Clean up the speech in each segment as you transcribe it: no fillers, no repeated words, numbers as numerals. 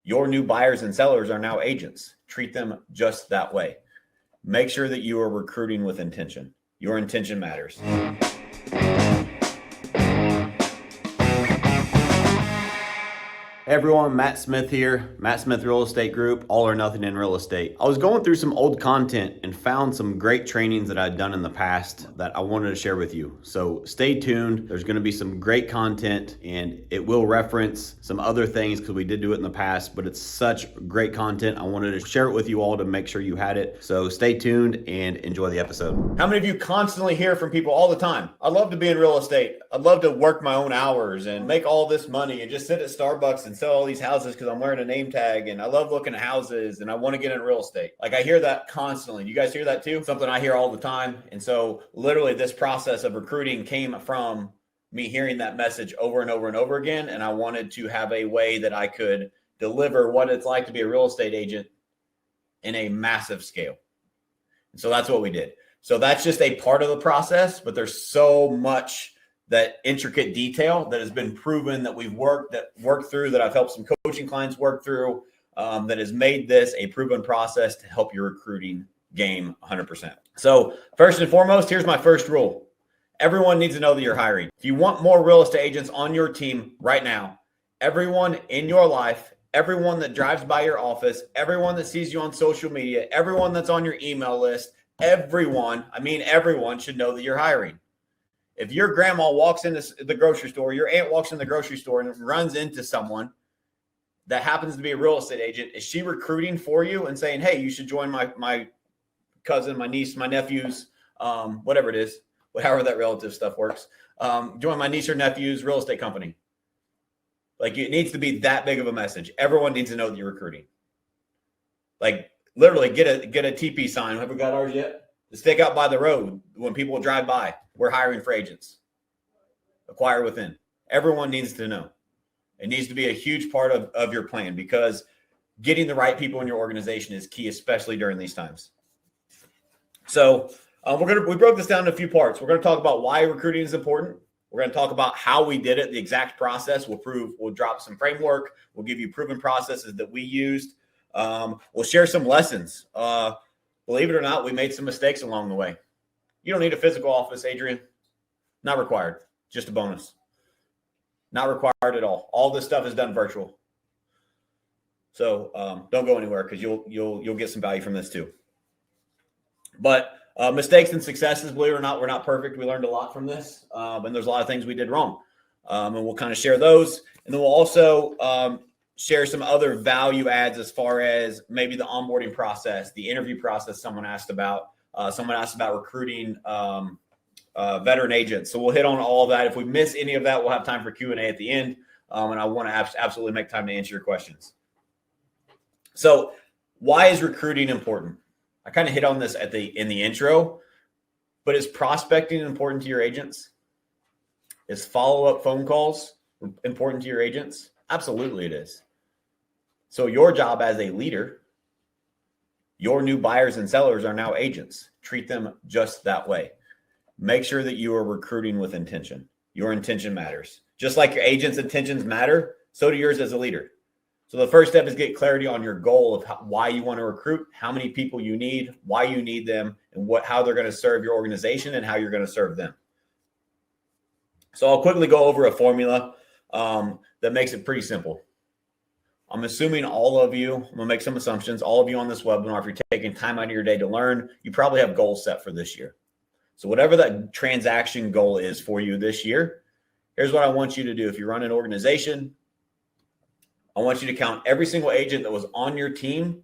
Your new buyers and sellers are now agents. Treat them just that way. Make sure that you are recruiting with intention. Your intention matters. Hey everyone, Matt Smith here, Matt Smith Real Estate Group, all or nothing in real estate. I was going through some old content and found some great trainings that I'd done in the past that I wanted to share with you. So stay tuned. There's going to be some great content and it will reference some other things because we did do it in the past, but it's such great content. I wanted to share it with you all to make sure you had it. So stay tuned and enjoy the episode. How many of you constantly hear from people all the time? I'd love to be in real estate. I'd love to work my own hours and make all this money and just sit at Starbucks and sell all these houses because I'm wearing a name tag and I love looking at houses and I want to get in real estate. Like I hear that constantly. You guys hear that too? Something I hear all the time. And so literally this process of recruiting came from me hearing that message over and over and over again. And I wanted to have a way that I could deliver what it's like to be a real estate agent in a massive scale. And so that's what we did. So that's just a part of the process, but there's so much that intricate detail that has been proven that we've worked through, that I've helped some coaching clients work through, that has made this a proven process to help your recruiting game 100%. So first and foremost, here's my first rule. Everyone needs to know that you're hiring. If you want more real estate agents on your team right now, everyone in your life, everyone that drives by your office, everyone that sees you on social media, everyone that's on your email list, everyone should know that you're hiring. If your grandma walks into the grocery store, your aunt walks in the grocery store and runs into someone that happens to be a real estate agent, is she recruiting for you and saying, hey, you should join my cousin, my niece, my nephew's, whatever it is, however that relative stuff works, join my niece or nephew's real estate company? Like it needs to be that big of a message. Everyone needs to know that you're recruiting. Like literally get a TP sign. Have we got ours yet? To stick out by the road when people drive by. We're hiring for agents. Acquire within. Everyone needs to know. It needs to be a huge part of your plan because getting the right people in your organization is key, especially during these times. So we broke this down into a few parts. We're going to talk about why recruiting is important. We're going to talk about how we did it, the exact process. We'll drop some framework. We'll give you proven processes that we used. We'll share some lessons. Believe it or not, we made some mistakes along the way. You don't need a physical office, Adrian. Not required. Just a bonus. Not required at all. All this stuff is done virtual. So don't go anywhere because you'll get some value from this too. But mistakes and successes, believe it or not, we're not perfect. We learned a lot from this. And there's a lot of things we did wrong. And we'll kind of share those. And then we'll also share some other value adds as far as maybe the onboarding process, the interview process someone asked about. Someone asked about recruiting veteran agents. So we'll hit on all of that. If we miss any of that, we'll have time for Q&A at the end. And I want to absolutely make time to answer your questions. So why is recruiting important? I kind of hit on this in the intro, but is prospecting important to your agents? Is follow-up phone calls important to your agents? Absolutely it is. So your job as a leader, your new buyers and sellers are now agents. Treat them just that way. Make sure that you are recruiting with intention. Your intention matters. Just like your agent's intentions matter, so do yours as a leader. So the first step is get clarity on your goal of why you want to recruit, how many people you need, why you need them, and how they're going to serve your organization and how you're going to serve them. So I'll quickly go over a formula that makes it pretty simple. I'm assuming all of you, I'm going to make some assumptions, all of you on this webinar, if you're taking time out of your day to learn, you probably have goals set for this year. So whatever that transaction goal is for you this year, here's what I want you to do. If you run an organization, I want you to count every single agent that was on your team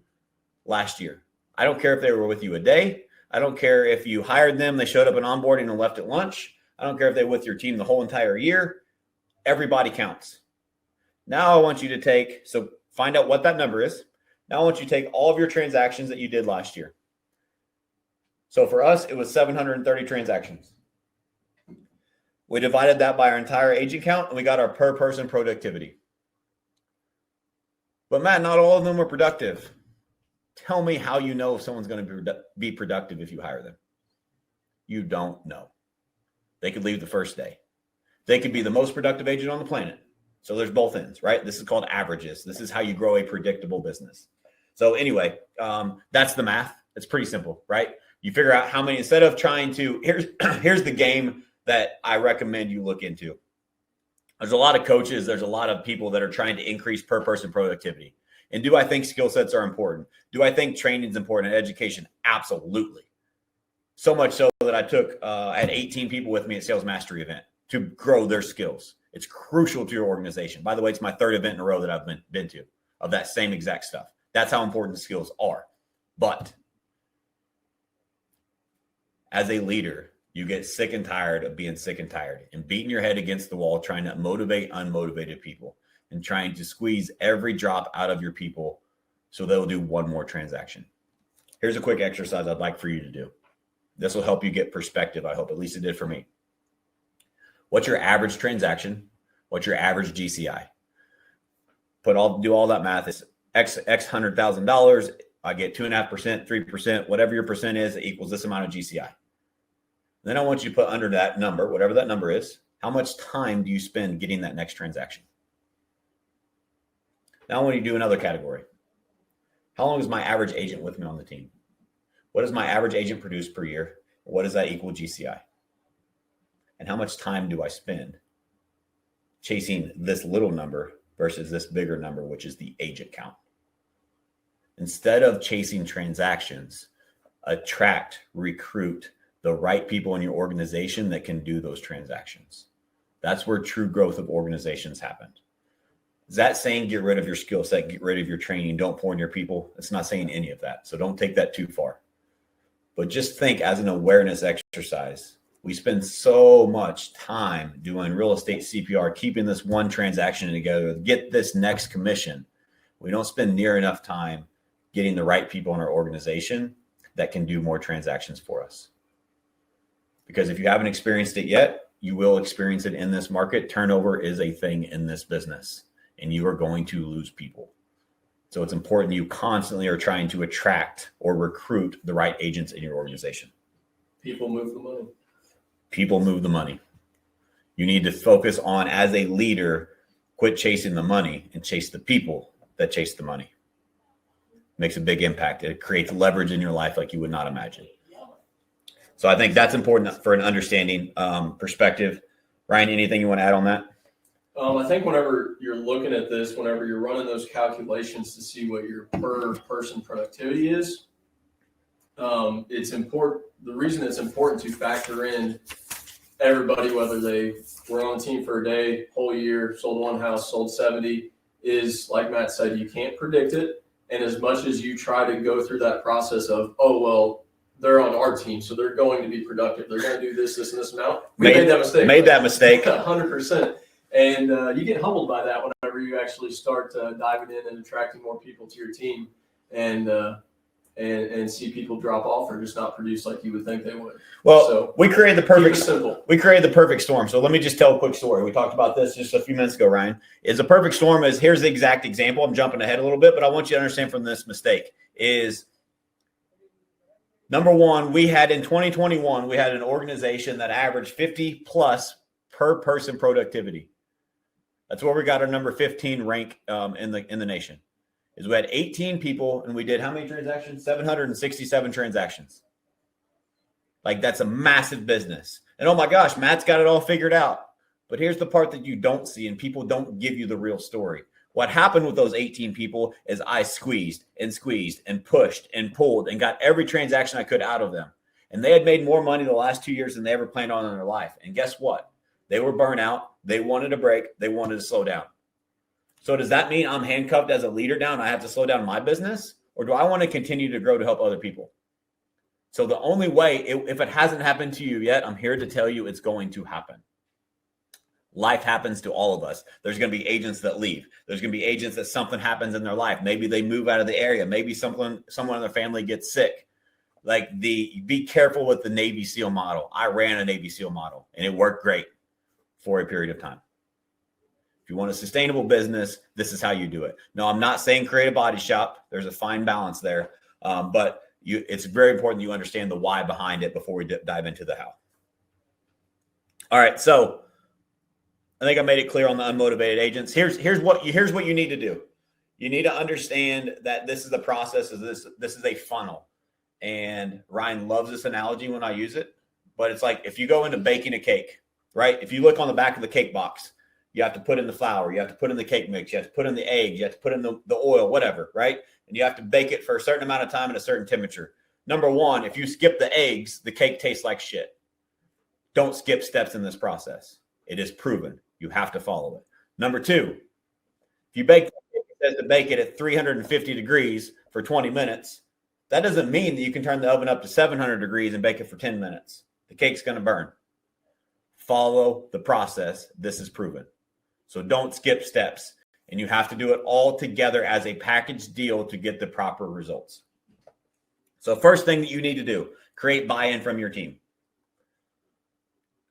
last year. I don't care if they were with you a day. I don't care if you hired them, they showed up at onboarding and left at lunch. I don't care if they were with your team the whole entire year. Everybody counts. Now I want you to find out what that number is. Now I want you to take all of your transactions that you did last year. So for us, it was 730 transactions. We divided that by our entire agent count and we got our per person productivity. But Matt, not all of them were productive. Tell me how you know if someone's going to be productive if you hire them. You don't know. They could leave the first day. They could be the most productive agent on the planet. So there's both ends, right? This is called averages. This is how you grow a predictable business. So anyway, that's the math. It's pretty simple, right? You figure out how many, instead of trying to, here's the game that I recommend you look into. There's a lot of coaches, there's a lot of people that are trying to increase per person productivity. And do I think skill sets are important? Do I think training is important? Education? Absolutely. So much so that I had 18 people with me at Sales Mastery event to grow their skills. It's crucial to your organization. By the way, it's my third event in a row that I've been to of that same exact stuff. That's how important the skills are. But as a leader, you get sick and tired of being sick and tired and beating your head against the wall, trying to motivate unmotivated people and trying to squeeze every drop out of your people so they'll do one more transaction. Here's a quick exercise I'd like for you to do. This will help you get perspective. I hope, at least it did for me. What's your average transaction? What's your average GCI? Do all that math. It's X $100,000. I get 2.5%, 3%, whatever your percent is, it equals this amount of GCI. Then I want you to put under that number, whatever that number is, how much time do you spend getting that next transaction? Now I want you to do another category. How long is my average agent with me on the team? What does my average agent produce per year? What does that equal GCI? And how much time do I spend chasing this little number versus this bigger number, which is the agent count? Instead of chasing transactions, attract, recruit the right people in your organization that can do those transactions. That's where true growth of organizations happen. Is that saying get rid of your skill set, get rid of your training, don't pour in your people? It's not saying any of that. So don't take that too far. But just think, as an awareness exercise, we spend so much time doing real estate CPR, keeping this one transaction together, get this next commission. We don't spend near enough time getting the right people in our organization that can do more transactions for us. Because if you haven't experienced it yet, you will experience it in this market. Turnover is a thing in this business, and you are going to lose people. So it's important you constantly are trying to attract or recruit the right agents in your organization. People move the money. People move the money. You need to focus on, as a leader, quit chasing the money and chase the people that chase the money. Makes a big impact. It creates leverage in your life like you would not imagine. So I think that's important for an understanding perspective. Ryan, anything you want to add on that? I think whenever you're looking at this, whenever you're running those calculations to see what your per person productivity is, it's important. The reason it's important to factor in everybody, whether they were on the team for a day, whole year, sold one house, sold 70, is, like Matt said, you can't predict it. And as much as you try to go through that process of, oh, well, they're on our team, so they're going to be productive. They're going to do this, this, and this amount. We made that mistake. Made that mistake. 100%. And you get humbled by that whenever you actually start diving in and attracting more people to your team, and see people drop off or just not produce like you would think they would. Well, so we created the perfect storm. So let me just tell a quick story. We talked about this just a few minutes ago, Ryan. Is a perfect storm is, here's the exact example. I'm jumping ahead a little bit, but I want you to understand from this mistake is, number one, we had in 2021, we had an organization that averaged 50 plus per person productivity. That's where we got our number 15 rank in the nation. Is we had 18 people and we did how many transactions? 767 transactions. Like, that's a massive business. And oh my gosh, Matt's got it all figured out. But here's the part that you don't see, and people don't give you the real story. What happened with those 18 people is I squeezed and pushed and pulled and got every transaction I could out of them. And they had made more money the last 2 years than they ever planned on in their life. And guess what? They were burnt out. They wanted a break. They wanted to slow down. So does that mean I'm handcuffed as a leader down? I have to slow down my business? Or do I want to continue to grow to help other people? So the only way, if it hasn't happened to you yet, I'm here to tell you it's going to happen. Life happens to all of us. There's going to be agents that leave. There's going to be agents that something happens in their life. Maybe they move out of the area. Maybe someone in their family gets sick. Like, be careful with the Navy SEAL model. I ran a Navy SEAL model and it worked great for a period of time. If you want a sustainable business, this is how you do it. No, I'm not saying create a body shop. There's a fine balance there. But it's very important you understand the why behind it before we dive into the how. All right. So I think I made it clear on the unmotivated agents. Here's what you need to do. You need to understand that this is the process. This is a funnel. And Ryan loves this analogy when I use it. But it's like if you go into baking a cake, right? If you look on the back of the cake box, you have to put in the flour, you have to put in the cake mix, you have to put in the eggs, you have to put in the oil, whatever, right? And you have to bake it for a certain amount of time at a certain temperature. Number one, if you skip the eggs, the cake tastes like shit. Don't skip steps in this process. It is proven. You have to follow it. Number two, if you bake it says to bake it at 350 degrees for 20 minutes, that doesn't mean that you can turn the oven up to 700 degrees and bake it for 10 minutes. The cake's going to burn. Follow the process. This is proven. So don't skip steps. And you have to do it all together as a package deal to get the proper results. So first thing that you need to do, create buy-in from your team.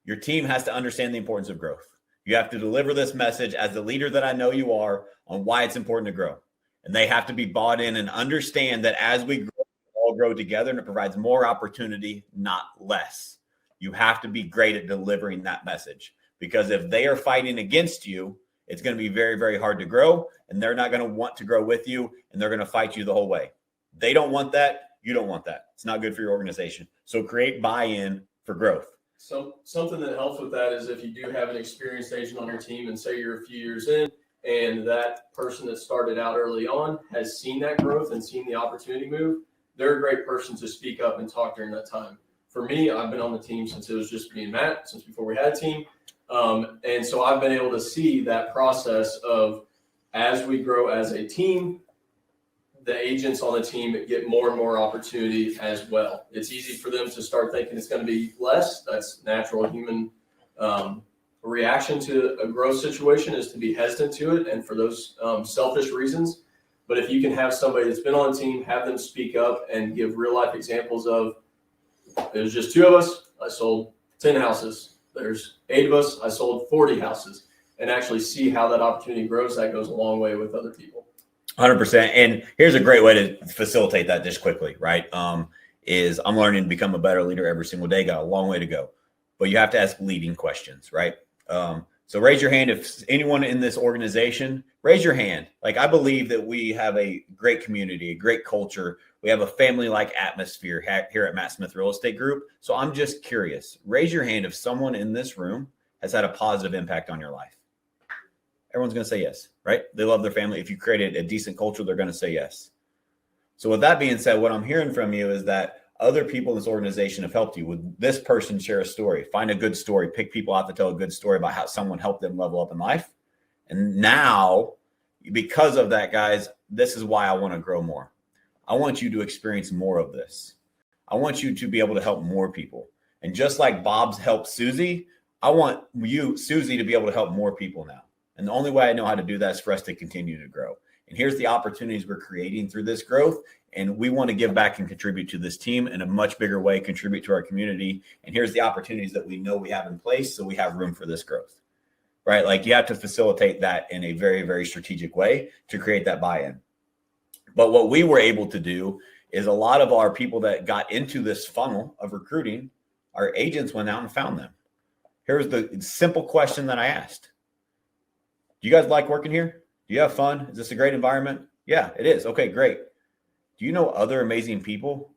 Your team has to understand the importance of growth. You have to deliver this message as the leader that I know you are on why it's important to grow. And they have to be bought in and understand that as we grow, we all grow together, and it provides more opportunity, not less. You have to be great at delivering that message, because if they are fighting against you, it's going to be very, very hard to grow, and they're not going to want to grow with you, and they're going to fight you the whole way. They don't want that. You don't want that. It's not good for your organization. So create buy-in for growth. So something that helps with that is if you do have an experienced agent on your team and say you're a few years in and that person that started out early on has seen that growth and seen the opportunity move, they're a great person to speak up and talk during that time. For me, I've been on the team since it was just me and Matt, since before we had a team. And so I've been able to see that process of as we grow as a team, the agents on the team get more and more opportunity as well. It's easy for them to start thinking it's going to be less. That's natural human reaction to a growth situation, is to be hesitant to it, and for those selfish reasons. But if you can have somebody that's been on a team, have them speak up and give real life examples of, there's just 2 of us, I sold 10 houses. There's 8 of us, I sold 40 houses, and actually see how that opportunity grows. That goes a long way with other people. 100%. And here's a great way to facilitate that just quickly, right? Is I'm learning to become a better leader every single day. Got a long way to go, but you have to ask leading questions, right? So raise your hand if anyone in this organization, raise your hand. Like, I believe that we have a great community, a great culture. We have a family-like atmosphere here at Matt Smith Real Estate Group. So I'm just curious, raise your hand if someone in this room has had a positive impact on your life. Everyone's going to say yes, right? They love their family. If you created a decent culture, they're going to say yes. So with that being said, what I'm hearing from you is that other people in this organization have helped you. Would this person share a story? Find a good story. Pick people out to tell a good story about how someone helped them level up in life. And now, because of that, guys, this is why I want to grow more. I want you to experience more of this. I want you to be able to help more people. And just like Bob's helped Susie, I want you, Susie, to be able to help more people now. And the only way I know how to do that is for us to continue to grow. And here's the opportunities we're creating through this growth. And we want to give back and contribute to this team in a much bigger way, contribute to our community. And here's the opportunities that we know we have in place, so we have room for this growth, right? Like, you have to facilitate that in a very, very strategic way to create that buy-in. But what we were able to do is a lot of our people that got into this funnel of recruiting, our agents went out and found them. Here's the simple question that I asked. Do you guys like working here? Do you have fun? Is this a great environment? Yeah, it is. Okay, great. Do you know other amazing people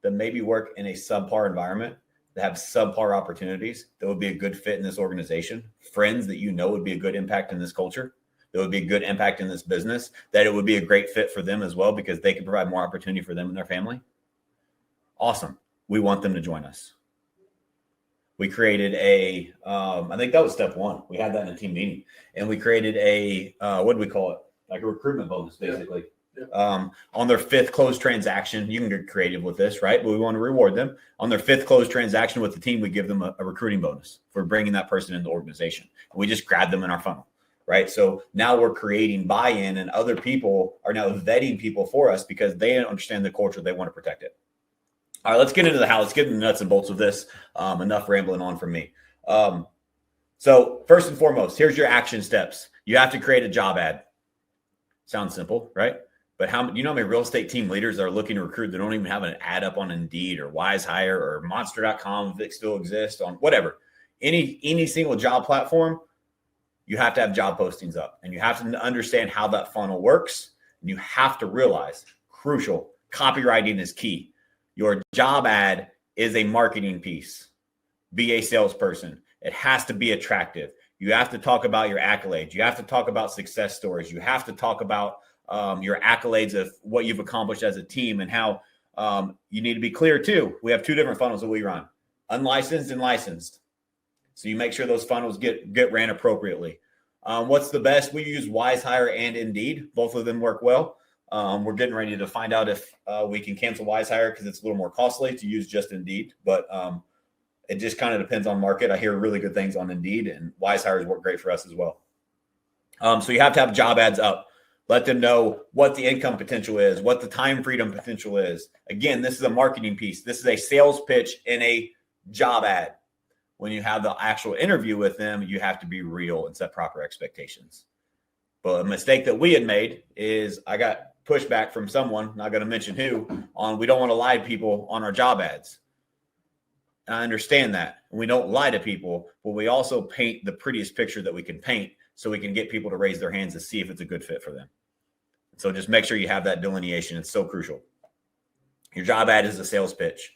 that maybe work in a subpar environment, that have subpar opportunities, that would be a good fit in this organization? Friends that you know would be a good impact in this culture, that would be a good impact in this business, that it would be a great fit for them as well because they could provide more opportunity for them and their family? Awesome. We want them to join us. We created I think that was step 1. We had that in a team meeting, and we created what do we call it? Like a recruitment bonus, basically. Yeah. On their 5th closed transaction. You can get creative with this, right? But we want to reward them. On their 5th closed transaction with the team, we give them a recruiting bonus for bringing that person into the organization. And we just grab them in our funnel, right? So now we're creating buy-in, and other people are now vetting people for us because they understand the culture. They want to protect it. All right, let's get into the how. Let's get into the nuts and bolts of this. Enough rambling on from me. So first and foremost, here's your action steps. You have to create a job ad. Sounds simple, right? But do you know how many real estate team leaders that are looking to recruit that don't even have an ad up on Indeed or Wise Hire or Monster.com if it still exists, on whatever. Any single job platform, you have to have job postings up, and you have to understand how that funnel works. And you have to realize, crucial, copywriting is key. Your job ad is a marketing piece. Be a salesperson. It has to be attractive. You have to talk about your accolades. You have to talk about success stories. You have to talk about your accolades of what you've accomplished as a team, and how you need to be clear too. We have two different funnels that we run: unlicensed and licensed. So you make sure those funnels get ran appropriately. What's the best? We use WiseHire and Indeed. Both of them work well. We're getting ready to find out if we can cancel WiseHire because it's a little more costly to use just Indeed. But it just kind of depends on market. I hear really good things on Indeed, and WiseHires work great for us as well. So you have to have job ads up. Let them know what the income potential is, what the time freedom potential is. Again, this is a marketing piece. This is a sales pitch in a job ad. When you have the actual interview with them, you have to be real and set proper expectations. But a mistake that we had made is I got pushback from someone, not going to mention who, on we don't want to lie to people on our job ads. And I understand that. We don't lie to people, but we also paint the prettiest picture that we can paint so we can get people to raise their hands to see if it's a good fit for them. So just make sure you have that delineation. It's so crucial. Your job ad is a sales pitch.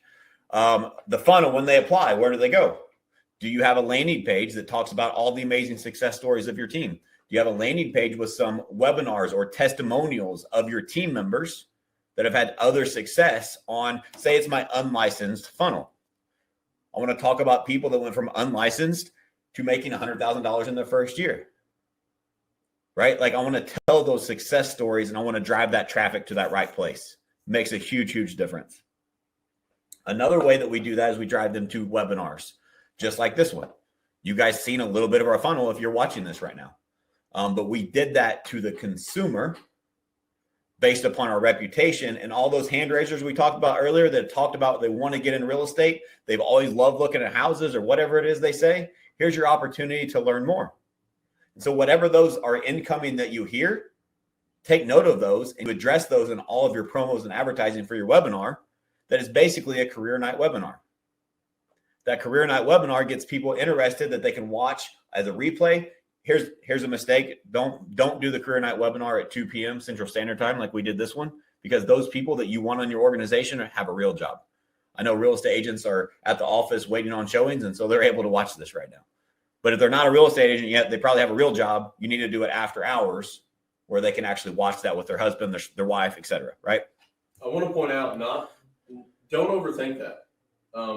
The funnel, when they apply, where do they go? Do you have a landing page that talks about all the amazing success stories of your team? Do you have a landing page with some webinars or testimonials of your team members that have had other success on, say it's my unlicensed funnel? I want to talk about people that went from unlicensed to making $100,000 in their first year, right? Like I want to tell those success stories, and I want to drive that traffic to that right place. It makes a huge, huge difference. Another way that we do that is we drive them to webinars, just like this one. You guys seen a little bit of our funnel if you're watching this right now. But we did that to the consumer based upon our reputation, and all those hand raisers we talked about earlier that talked about they want to get in real estate. They've always loved looking at houses or whatever it is they say. Here's your opportunity to learn more. And so whatever those are incoming that you hear, take note of those and address those in all of your promos and advertising for your webinar. That is basically a career night webinar. That career night webinar gets people interested that they can watch as a replay. Here's a mistake. Don't do the career night webinar at 2 p.m. Central Standard Time like we did this one, because those people that you want on your organization have a real job. I know real estate agents are at the office waiting on showings, and so they're able to watch this right now. But if they're not a real estate agent yet, they probably have a real job. You need to do it after hours where they can actually watch that with their husband, their wife, etc. Right? I want to point out, don't overthink that.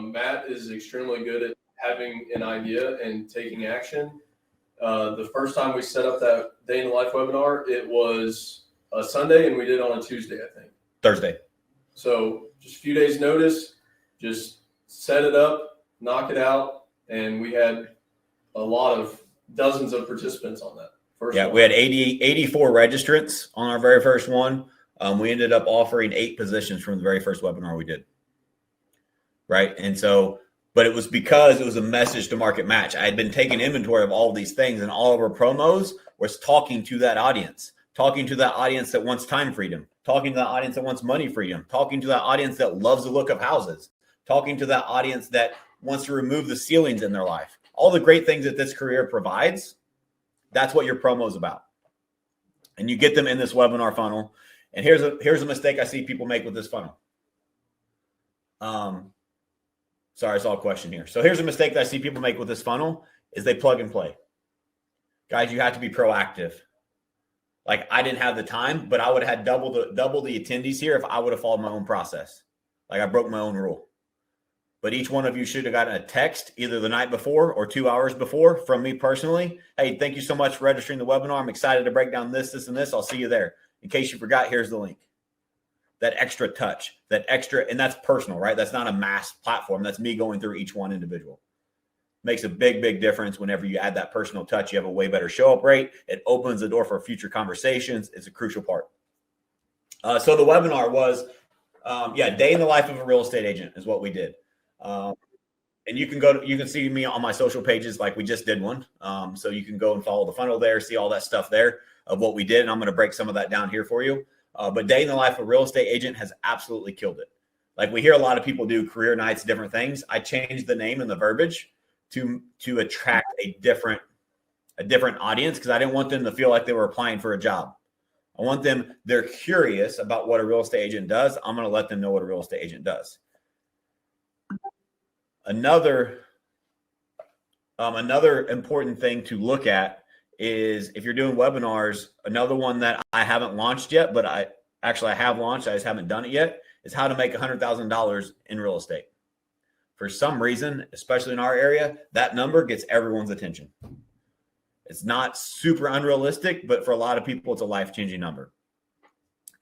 Matt is extremely good at having an idea and taking action. The first time we set up that day in the life webinar, it was a Sunday, and we did it on a Tuesday, I think. Thursday. So just a few days notice, just set it up, knock it out. And we had dozens of participants on that. We had 84 registrants on our very first one. We ended up offering 8 positions from the very first webinar we did. Right. And so, but it was because it was a message to market match. I had been taking inventory of all of these things, and all of our promos was talking to that audience that wants time freedom, talking to that audience that wants money freedom, talking to that audience that loves the look of houses, talking to that audience that wants to remove the ceilings in their life. All the great things that this career provides, that's what your promo is about. And you get them in this webinar funnel. And here's a mistake I see people make with this funnel. Sorry, I saw a question here. So here's a mistake that I see people make with this funnel is they plug and play. Guys, you have to be proactive. Like I didn't have the time, but I would have had double the attendees here if I would have followed my own process. Like I broke my own rule. But each one of you should have gotten a text either the night before or 2 hours before from me personally. Hey, thank you so much for registering the webinar. I'm excited to break down this, and this. I'll see you there. In case you forgot, here's the link. That extra touch, and that's personal, right? That's not a mass platform. That's me going through each one individual. Makes a big, big difference whenever you add that personal touch. You have a way better show up rate. It opens the door for future conversations. It's a crucial part. So the webinar was, day in the life of a real estate agent is what we did. And you can see me on my social pages like we just did one. So you can go and follow the funnel there, see all that stuff there of what we did. And I'm going to break some of that down here for you. But day in the life of a real estate agent has absolutely killed it. Like we hear a lot of people do career nights, different things. I changed the name and the verbiage to attract a different a different audience because I didn't want them to feel like they were applying for a job. I want them, they're curious about what a real estate agent does. I'm going to let them know what a real estate agent does. Another important thing to look at is if you're doing webinars, another one that I haven't launched yet, but I have launched, I just haven't done it yet, is how to make $100,000 in real estate. For some reason, especially in our area, that number gets everyone's attention. It's not super unrealistic, but for a lot of people, it's a life-changing number.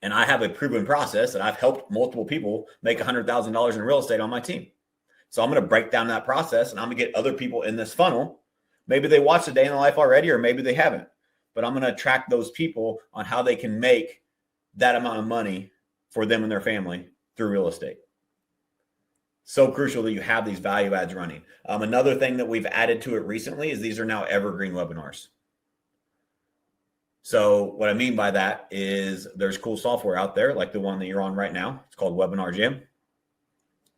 And I have a proven process that I've helped multiple people make $100,000 in real estate on my team. So I'm going to break down that process and I'm going to get other people in this funnel. Maybe they watched a day in the life already, or maybe they haven't, but I'm going to track those people on how they can make that amount of money for them and their family through real estate. So crucial that you have these value adds running. Another thing that we've added to it recently is these are now evergreen webinars. So what I mean by that is there's cool software out there like the one that you're on right now. It's called Webinar Jam,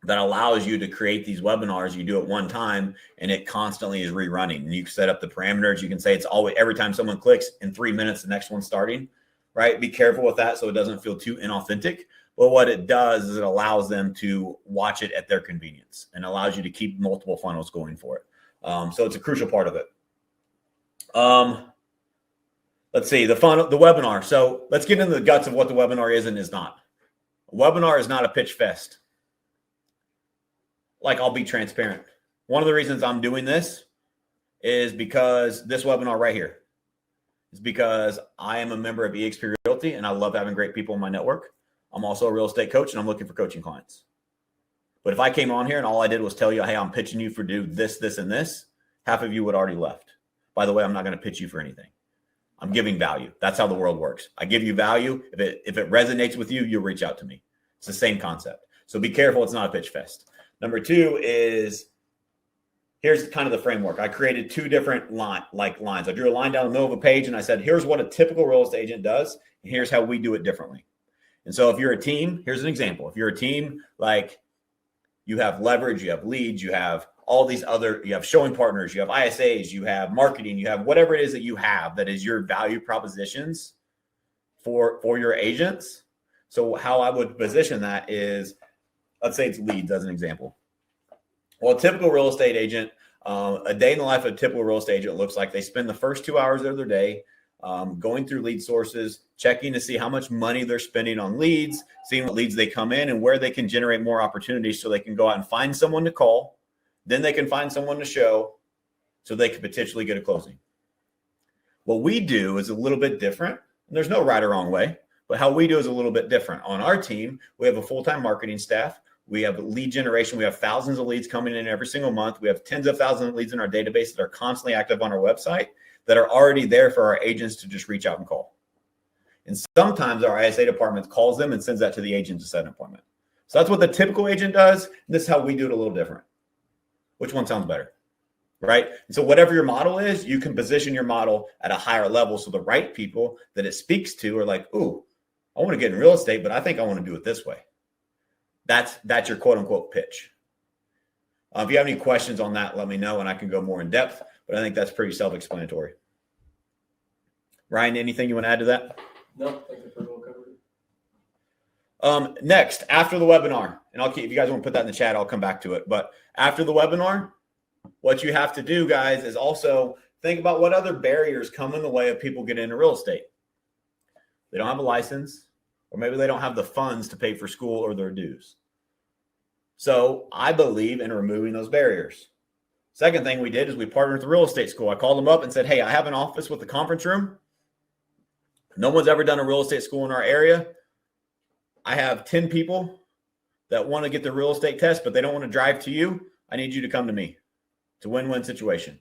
that allows you to create these webinars. You do it one time and it constantly is rerunning. And you can set up the parameters. You can say it's always, every time someone clicks, in 3 minutes, the next one's starting, right? Be careful with that so it doesn't feel too inauthentic. But what it does is it allows them to watch it at their convenience and allows you to keep multiple funnels going for it. So it's a crucial part of it. Let's see, the webinar. So let's get into the guts of what the webinar is and is not. A webinar is not a pitch fest. Like, I'll be transparent. One of the reasons I'm doing this is because this webinar right here is because I am a member of eXp Realty and I love having great people in my network. I'm also a real estate coach and I'm looking for coaching clients. But if I came on here and all I did was tell you, hey, I'm pitching you for do this, this, and this, half of you would already left. By the way, I'm not going to pitch you for anything. I'm giving value. That's how the world works. I give you value. If it resonates with you, you'll reach out to me. It's the same concept. So be careful. It's not a pitch fest. Number two is, here's kind of the framework. I created two different lines. I drew a line down the middle of a page and I said, here's what a typical real estate agent does. And here's how we do it differently. And so if you're a team, here's an example. If you're a team, like you have leverage, you have leads, you have all these other, you have showing partners, you have ISAs, you have marketing, you have whatever it is that you have that is your value propositions for your agents. So how I would position that is, let's say it's leads as an example. Well, a typical real estate agent, a day in the life of a typical real estate agent looks like they spend the first 2 hours of their day going through lead sources, checking to see how much money they're spending on leads, seeing what leads they come in and where they can generate more opportunities so they can go out and find someone to call. Then they can find someone to show so they could potentially get a closing. What we do is a little bit different. And there's no right or wrong way, but how we do is a little bit different. On our team, we have a full-time marketing staff. We have lead generation. We have thousands of leads coming in every single month. We have tens of thousands of leads in our database that are constantly active on our website that are already there for our agents to just reach out and call. And sometimes our ISA department calls them and sends that to the agent to set an appointment. So that's what the typical agent does. And this is how we do it a little different. Which one sounds better? Right? And so whatever your model is, you can position your model at a higher level. So the right people that it speaks to are like, ooh, I want to get in real estate, but I think I want to do it this way. That's your quote unquote pitch. If you have any questions on that, let me know and I can go more in depth, but I think that's pretty self-explanatory. Ryan, anything you want to add to that? No, I think that's pretty well covered. Next, after the webinar, and if you guys want to put that in the chat, I'll come back to it. But after the webinar, what you have to do, guys, is also think about what other barriers come in the way of people getting into real estate. They don't have a license, or maybe they don't have the funds to pay for school or their dues. So I believe in removing those barriers. Second thing we did is we partnered with the real estate school. I called them up and said, hey, I have an office with a conference room. No one's ever done a real estate school in our area. I have 10 people that want to get the real estate test, but they don't want to drive to you. I need you to come to me. It's a win-win situation.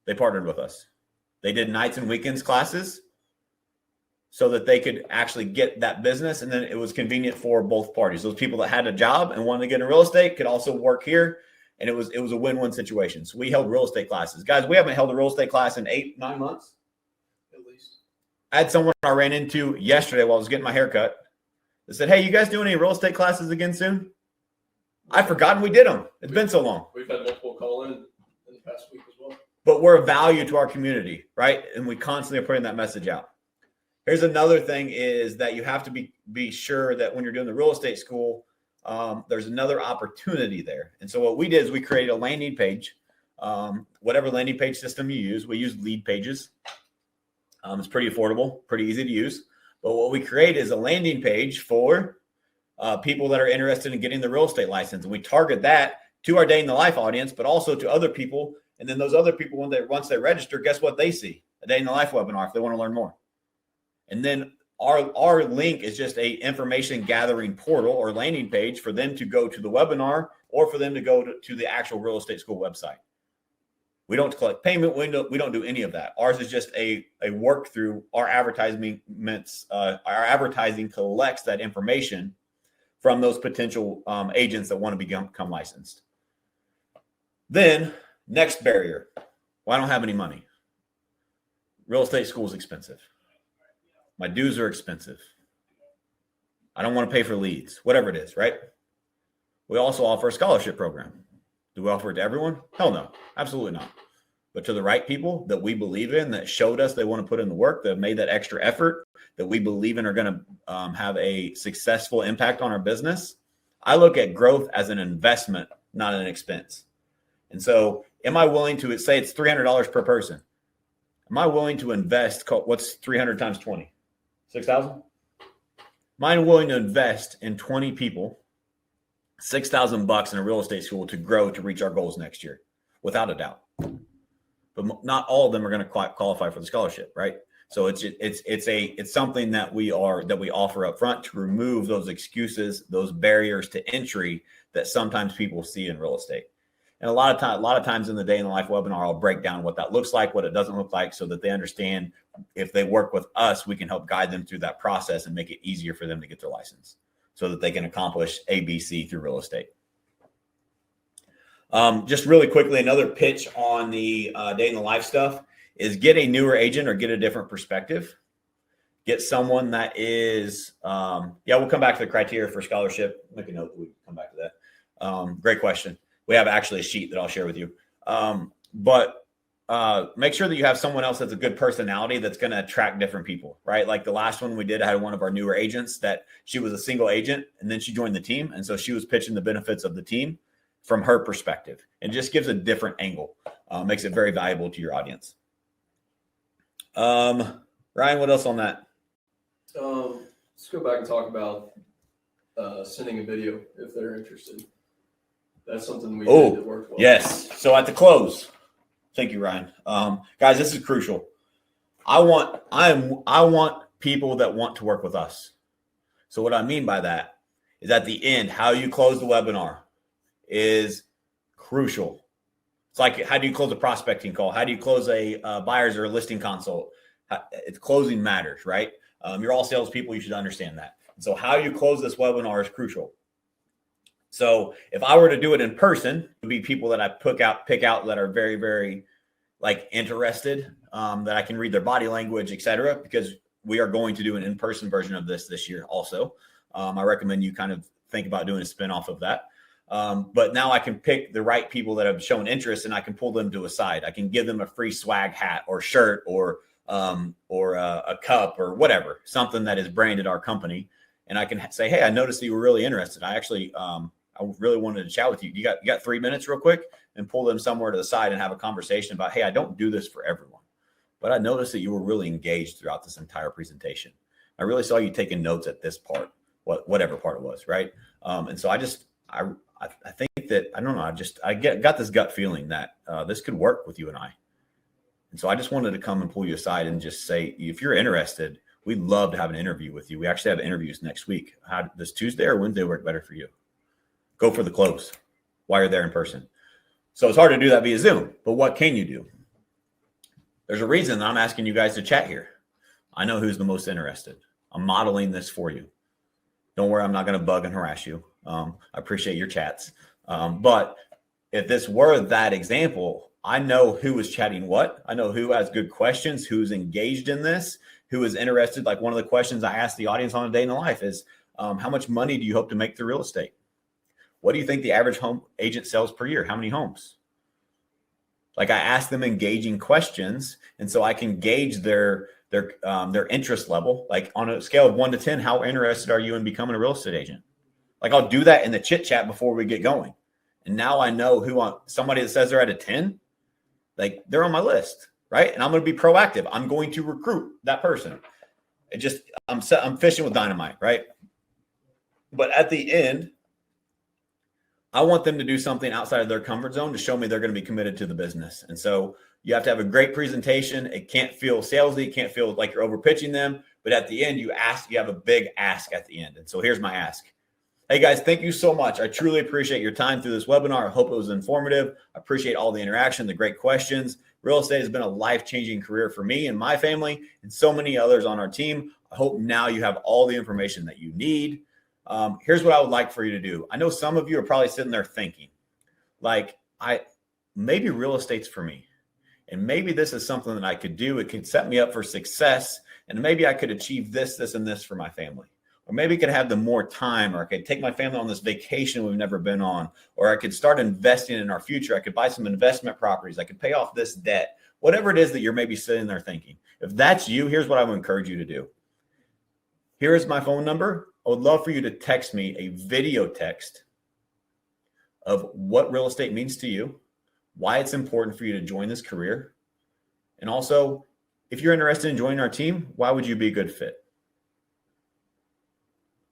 They partnered with us. They did nights and weekends classes so that they could actually get that business. And then it was convenient for both parties. Those people that had a job and wanted to get into real estate could also work here. And it was a win-win situation. So we held real estate classes. Guys, we haven't held a real estate class in 8-9 months. At least. I had someone I ran into yesterday while I was getting my hair cut. They said, hey, you guys doing any real estate classes again soon? I've forgotten we did them. It's been so long. We've had multiple call in the past week as well. but we're a value to our community, right? And we constantly are putting that message out. Here's another thing is that you have to be sure that when you're doing the real estate school, there's another opportunity there. And so what we did is we created a landing page, whatever landing page system you use. We use lead pages. It's pretty affordable, pretty easy to use. But what we create is a landing page for people that are interested in getting the real estate license. And we target that to our Day in the Life audience, but also to other people. And then those other people, once they register, guess what they see? A Day in the Life webinar if they want to learn more. And then our link is just a information gathering portal or landing page for them to go to the webinar or for them to go to the actual real estate school website. We don't collect payment. We don't do any of that. Ours is just a work through our advertisements. Our advertising collects that information from those potential agents that want to become licensed. Then next barrier. Well, I don't have any money. Real estate school is expensive. My dues are expensive. I don't want to pay for leads, whatever it is, right? We also offer a scholarship program. Do we offer it to everyone? Hell no, absolutely not. But to the right people that we believe in, that showed us they want to put in the work, that made that extra effort, that we believe in are going to have a successful impact on our business, I look at growth as an investment, not an expense. And so am I willing to, say it's $300 per person. Am I willing to invest, what's 300 times 20? 6,000? Am I willing to invest in 20 people, $6,000 in a real estate school to grow to reach our goals next year? Without a doubt. But not all of them are going to qualify for the scholarship, right? So it's something that we offer up front to remove those excuses, those barriers to entry that sometimes people see in real estate. And a lot of times in the Day in the Life webinar, I'll break down what that looks like, what it doesn't look like, so that they understand if they work with us, we can help guide them through that process and make it easier for them to get their license so that they can accomplish ABC through real estate. Just really quickly, another pitch on the Day in the Life stuff is get a newer agent or get a different perspective. Get someone that is, we'll come back to the criteria for scholarship. Make a note that we come back to that. Great question. We have actually a sheet that I'll share with you. But make sure that you have someone else that's a good personality that's going to attract different people, right? Like the last one we did, I had one of our newer agents that she was a single agent and then she joined the team. And so she was pitching the benefits of the team from her perspective and just gives a different angle. Makes it very valuable to your audience. Ryan, what else on that? Let's go back and talk about sending a video if they're interested. That's something we did that worked well. Yes. So at the close, thank you, Ryan. Guys, this is crucial. I want people that want to work with us. So what I mean by that is at the end, how you close the webinar is crucial. It's like, how do you close a prospecting call? How do you close a buyer's or a listing consult? It's closing matters, right? You're all salespeople. You should understand that. So how you close this webinar is crucial. So if I were to do it in person, it would be people that I pick out that are very, very interested, that I can read their body language, et cetera, because we are going to do an in-person version of this year also. I recommend you kind of think about doing a spin-off of that. But now I can pick the right people that have shown interest and I can pull them to a side. I can give them a free swag hat or shirt or a cup or whatever, something that is branded our company. And I can say, hey, I noticed that you were really interested. I actually, I really wanted to chat with you. You got 3 minutes real quick, and pull them somewhere to the side and have a conversation about, hey, I don't do this for everyone, but I noticed that you were really engaged throughout this entire presentation. I really saw you taking notes at this part, whatever part it was. Right. And so I think that, I don't know, I got this gut feeling that this could work with you and I. And so I just wanted to come and pull you aside and just say, if you're interested, we'd love to have an interview with you. We actually have interviews next week. Does Tuesday or Wednesday work better for you? Go for the close while you're there in person. So it's hard to do that via Zoom, but what can you do? There's a reason that I'm asking you guys to chat here. I know who's the most interested. I'm modeling this for you. Don't worry, I'm not going to bug and harass you. I appreciate your chats. But if this were that example, I know who is chatting what. I know who has good questions, who's engaged in this, who is interested. Like one of the questions I asked the audience on A Day in the Life is, how much money do you hope to make through real estate? What do you think the average home agent sells per year? How many homes? Like I ask them engaging questions, and so I can gauge their interest level. Like on a scale of 1 to 10, how interested are you in becoming a real estate agent? Like I'll do that in the chit chat before we get going. And now I know somebody that says they're at a 10, like they're on my list, right? And I'm going to be proactive. I'm going to recruit that person. I'm fishing with dynamite, right? But at the end, I want them to do something outside of their comfort zone to show me they're going to be committed to the business. And so you have to have a great presentation. It can't feel salesy. It can't feel like you're over pitching them. But at the end, you have a big ask at the end. And so here's my ask. Hey guys, thank you so much. I truly appreciate your time through this webinar. I hope it was informative. I appreciate all the interaction, the great questions. Real estate has been a life-changing career for me and my family and so many others on our team. I hope now you have all the information that you need. Here's what I would like for you to do. I know some of you are probably sitting there thinking, like, maybe real estate's for me. And maybe this is something that I could do. It could set me up for success. And maybe I could achieve this, this, and this for my family. Or maybe I could have the more time, or I could take my family on this vacation we've never been on, or I could start investing in our future. I could buy some investment properties. I could pay off this debt, whatever it is that you're maybe sitting there thinking. If that's you, here's what I would encourage you to do. Here is my phone number. I would love for you to text me a video text of what real estate means to you, why it's important for you to join this career. And also, if you're interested in joining our team, why would you be a good fit?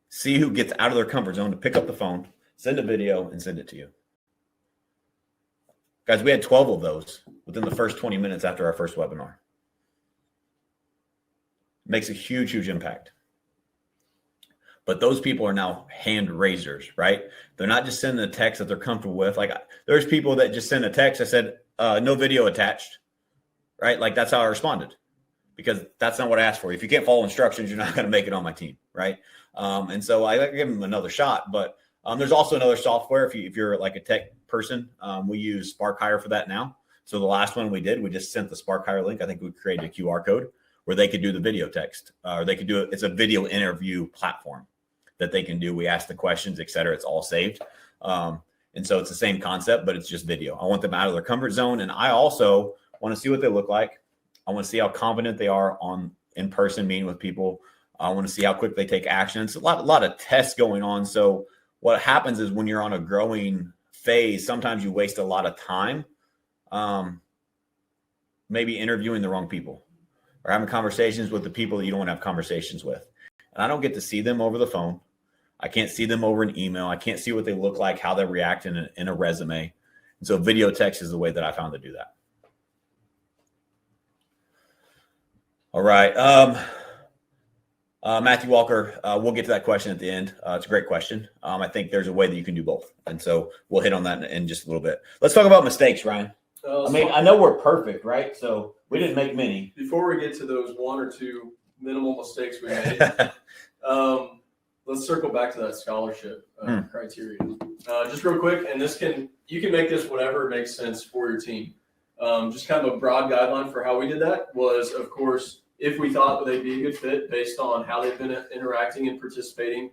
See who gets out of their comfort zone to pick up the phone, send a video, and send it to you. Guys, we had 12 of those within the first 20 minutes after our first webinar. It makes a huge, huge impact. But those people are now hand raisers, right? They're not just sending a text that they're comfortable with. Like there's people that just send a text. I said, no video attached, right? Like that's how I responded, because that's not what I asked for. If you can't follow instructions, you're not going to make it on my team, right? And so I give them another shot. But there's also another software. If you're like a tech person, we use Spark Hire for that now. So the last one we did, we just sent the Spark Hire link. I think we created a QR code where they could do the video text, or they could do it. It's a video interview platform that they can do. We ask the questions, et cetera. It's all saved. And so it's the same concept, but it's just video. I want them out of their comfort zone. And I also want to see what they look like. I want to see how confident they are on in-person meeting with people. I want to see how quick they take action. It's a lot of tests going on. So what happens is when you're on a growing phase, sometimes you waste a lot of time, maybe interviewing the wrong people or having conversations with the people that you don't want to have conversations with. And I don't get to see them over the phone. I can't see them over an email. I can't see what they look like, how they react in a resume. And so video text is the way that I found to do that. All right. Matthew Walker, we'll get to that question at the end. It's a great question. I think there's a way that you can do both. And so we'll hit on that in just a little bit. Let's talk about mistakes, Ryan. I know we're perfect, right? So we didn't make many. Before we get to those one or two minimal mistakes we made, let's circle back to that scholarship criteria. Just real quick, and you can make this whatever makes sense for your team. Just kind of a broad guideline for how we did that was, of course, if we thought they'd be a good fit based on how they've been interacting and participating,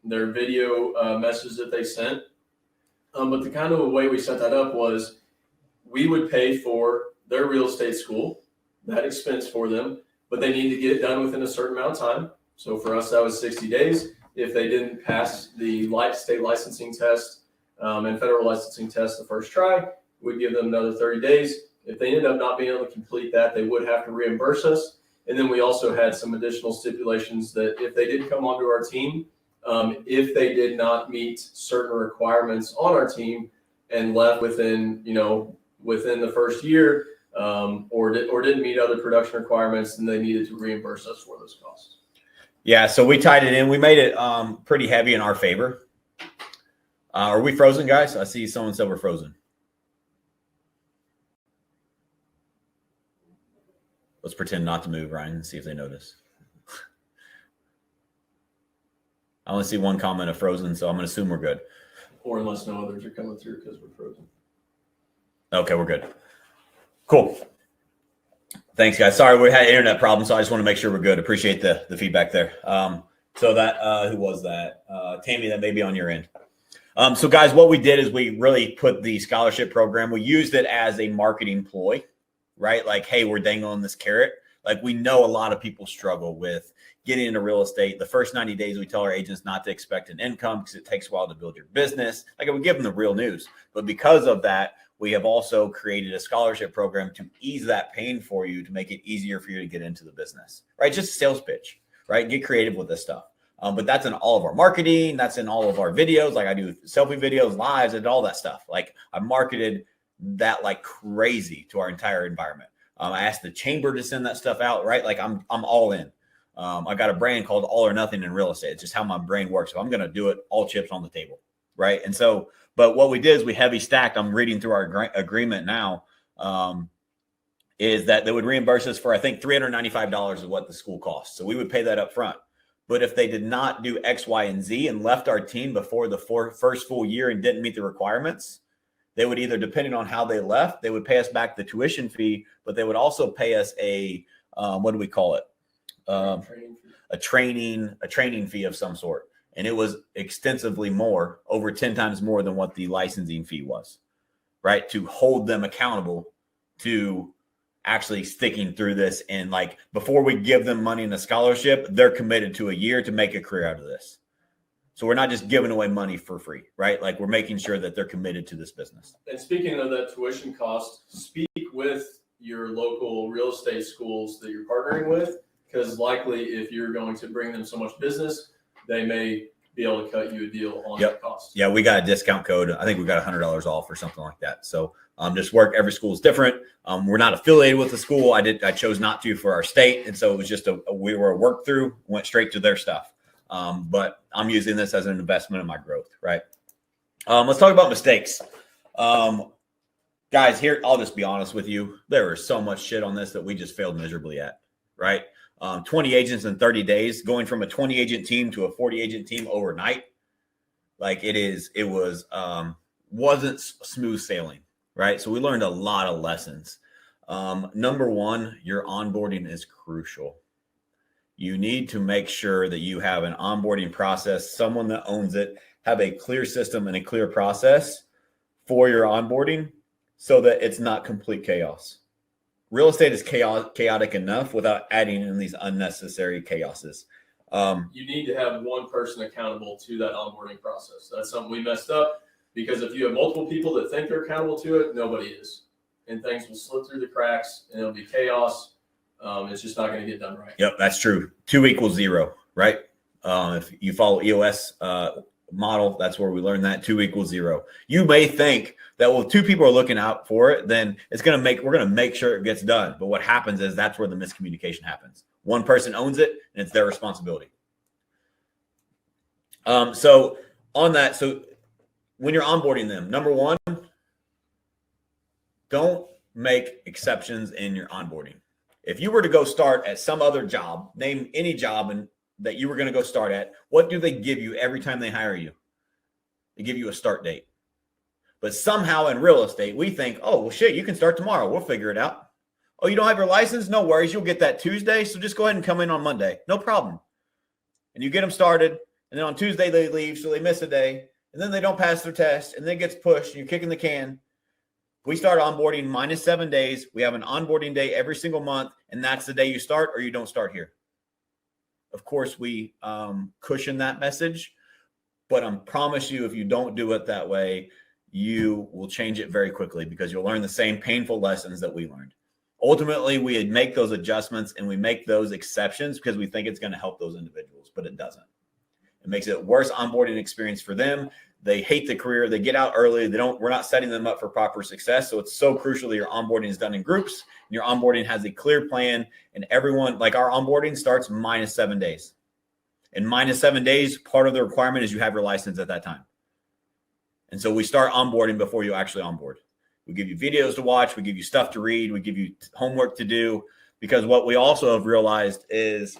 their video messages that they sent. But the kind of the way we set that up was we would pay for their real estate school, that expense for them, but they need to get it done within a certain amount of time. So for us, that was 60 days. If they didn't pass the state licensing test and federal licensing test the first try, we'd give them another 30 days. If they ended up not being able to complete that, they would have to reimburse us. And then we also had some additional stipulations that if they did come onto our team, if they did not meet certain requirements on our team and left within the first year, or didn't meet other production requirements, then they needed to reimburse us for those costs. Yeah, so we tied it in. We made it pretty heavy in our favor. Are we frozen, guys? I see someone said we're frozen. Let's pretend not to move, Ryan, and see if they notice. I only see one comment of frozen, so I'm going to assume we're good. Or unless no others are coming through because we're frozen. Okay, we're good. Cool. Thanks, guys. Sorry, we had internet problems, so I just want to make sure we're good. Appreciate the feedback there. So that who was that? Tammy, that may be on your end. So guys, what we did is we really put the scholarship program, we used it as a marketing ploy, right? Like, hey, we're dangling this carrot. Like, we know a lot of people struggle with getting into real estate. The first 90 days, we tell our agents not to expect an income because it takes a while to build your business. Like, we give them the real news. But because of that, we have also created a scholarship program to ease that pain for you, to make it easier for you to get into the business, right? Just a sales pitch, right? Get creative with this stuff. But that's in all of our marketing. That's in all of our videos. Like, I do selfie videos, lives, and all that stuff. Like, I marketed that like crazy to our entire environment. I asked the chamber to send that stuff out, right? Like, I'm all in. I got a brand called All or Nothing in Real Estate. It's just how my brain works. So I'm going to do it all chips on the table, right? And so, but what we did is we heavy stacked. I'm reading through our agreement now. Is that they would reimburse us for, I think, $395 is what the school costs. So we would pay that up front. But if they did not do X, Y, and Z and left our team before the first full year and didn't meet the requirements, they would either, depending on how they left, they would pay us back the tuition fee, but they would also pay us a, what do we call it? A training fee of some sort. And it was extensively more, over 10 times more than what the licensing fee was, right? To hold them accountable to actually sticking through this. And like, before we give them money in a scholarship, they're committed to a year to make a career out of this. So we're not just giving away money for free, right? Like, we're making sure that they're committed to this business. And speaking of that tuition cost, speak with your local real estate schools that you're partnering with, because likely if you're going to bring them so much business, they may be able to cut you a deal on that cost. Yeah, we got a discount code. I think we got $100 off or something like that. So just work. Every school is different. We're not affiliated with the school. I chose not to for our state. And so it was just we were a work through, went straight to their stuff. But I'm using this as an investment in my growth, right? Let's talk about mistakes. Guys, here, I'll just be honest with you. There was so much shit on this that we just failed miserably at, right? 20 agents in 30 days, going from a 20 agent team to a 40 agent team overnight. Like, wasn't smooth sailing, right? So we learned a lot of lessons. Number one, your onboarding is crucial. You need to make sure that you have an onboarding process, someone that owns it, have a clear system and a clear process for your onboarding so that it's not complete chaos. Real estate is chaotic enough without adding in these unnecessary chaoses. You need to have one person accountable to that onboarding process. That's something we messed up, because if you have multiple people that think they're accountable to it, nobody is. And things will slip through the cracks and it'll be chaos. It's just not going to get done right. Yep, that's true. 2 equals 0, right? If you follow EOS model, that's where we learned that 2 equals 0. You may think that, well, 2 people are looking out for it, then we're going to make sure it gets done. But what happens is that's where the miscommunication happens. One person owns it and it's their responsibility. So on that, so when you're onboarding them, number one, don't make exceptions in your onboarding. If you were to go start at some other job, name any job that you were going to go start at, what do they give you every time they hire you? They give you a start date. But somehow in real estate, we think, oh, well, shit, you can start tomorrow. We'll figure it out. Oh, you don't have your license? No worries. You'll get that Tuesday. So just go ahead and come in on Monday. No problem. And you get them started. And then on Tuesday, they leave. So they miss a day. And then they don't pass their test. And then it gets pushed. And you're kicking the can. We start onboarding -7 days. We have an onboarding day every single month. And that's the day you start or you don't start here. Of course, we cushion that message. But I promise you, if you don't do it that way, you will change it very quickly because you'll learn the same painful lessons that we learned. Ultimately, we make those adjustments and we make those exceptions because we think it's going to help those individuals, but it doesn't. It makes it a worse onboarding experience for them. They hate the career. They get out early. We're not setting them up for proper success. So it's so crucial that your onboarding is done in groups. And your onboarding has a clear plan, and everyone, like our onboarding starts -7 days. In -7 days, part of the requirement is you have your license at that time. And so we start onboarding before you actually onboard. We give you videos to watch. We give you stuff to read. We give you homework to do, because what we also have realized is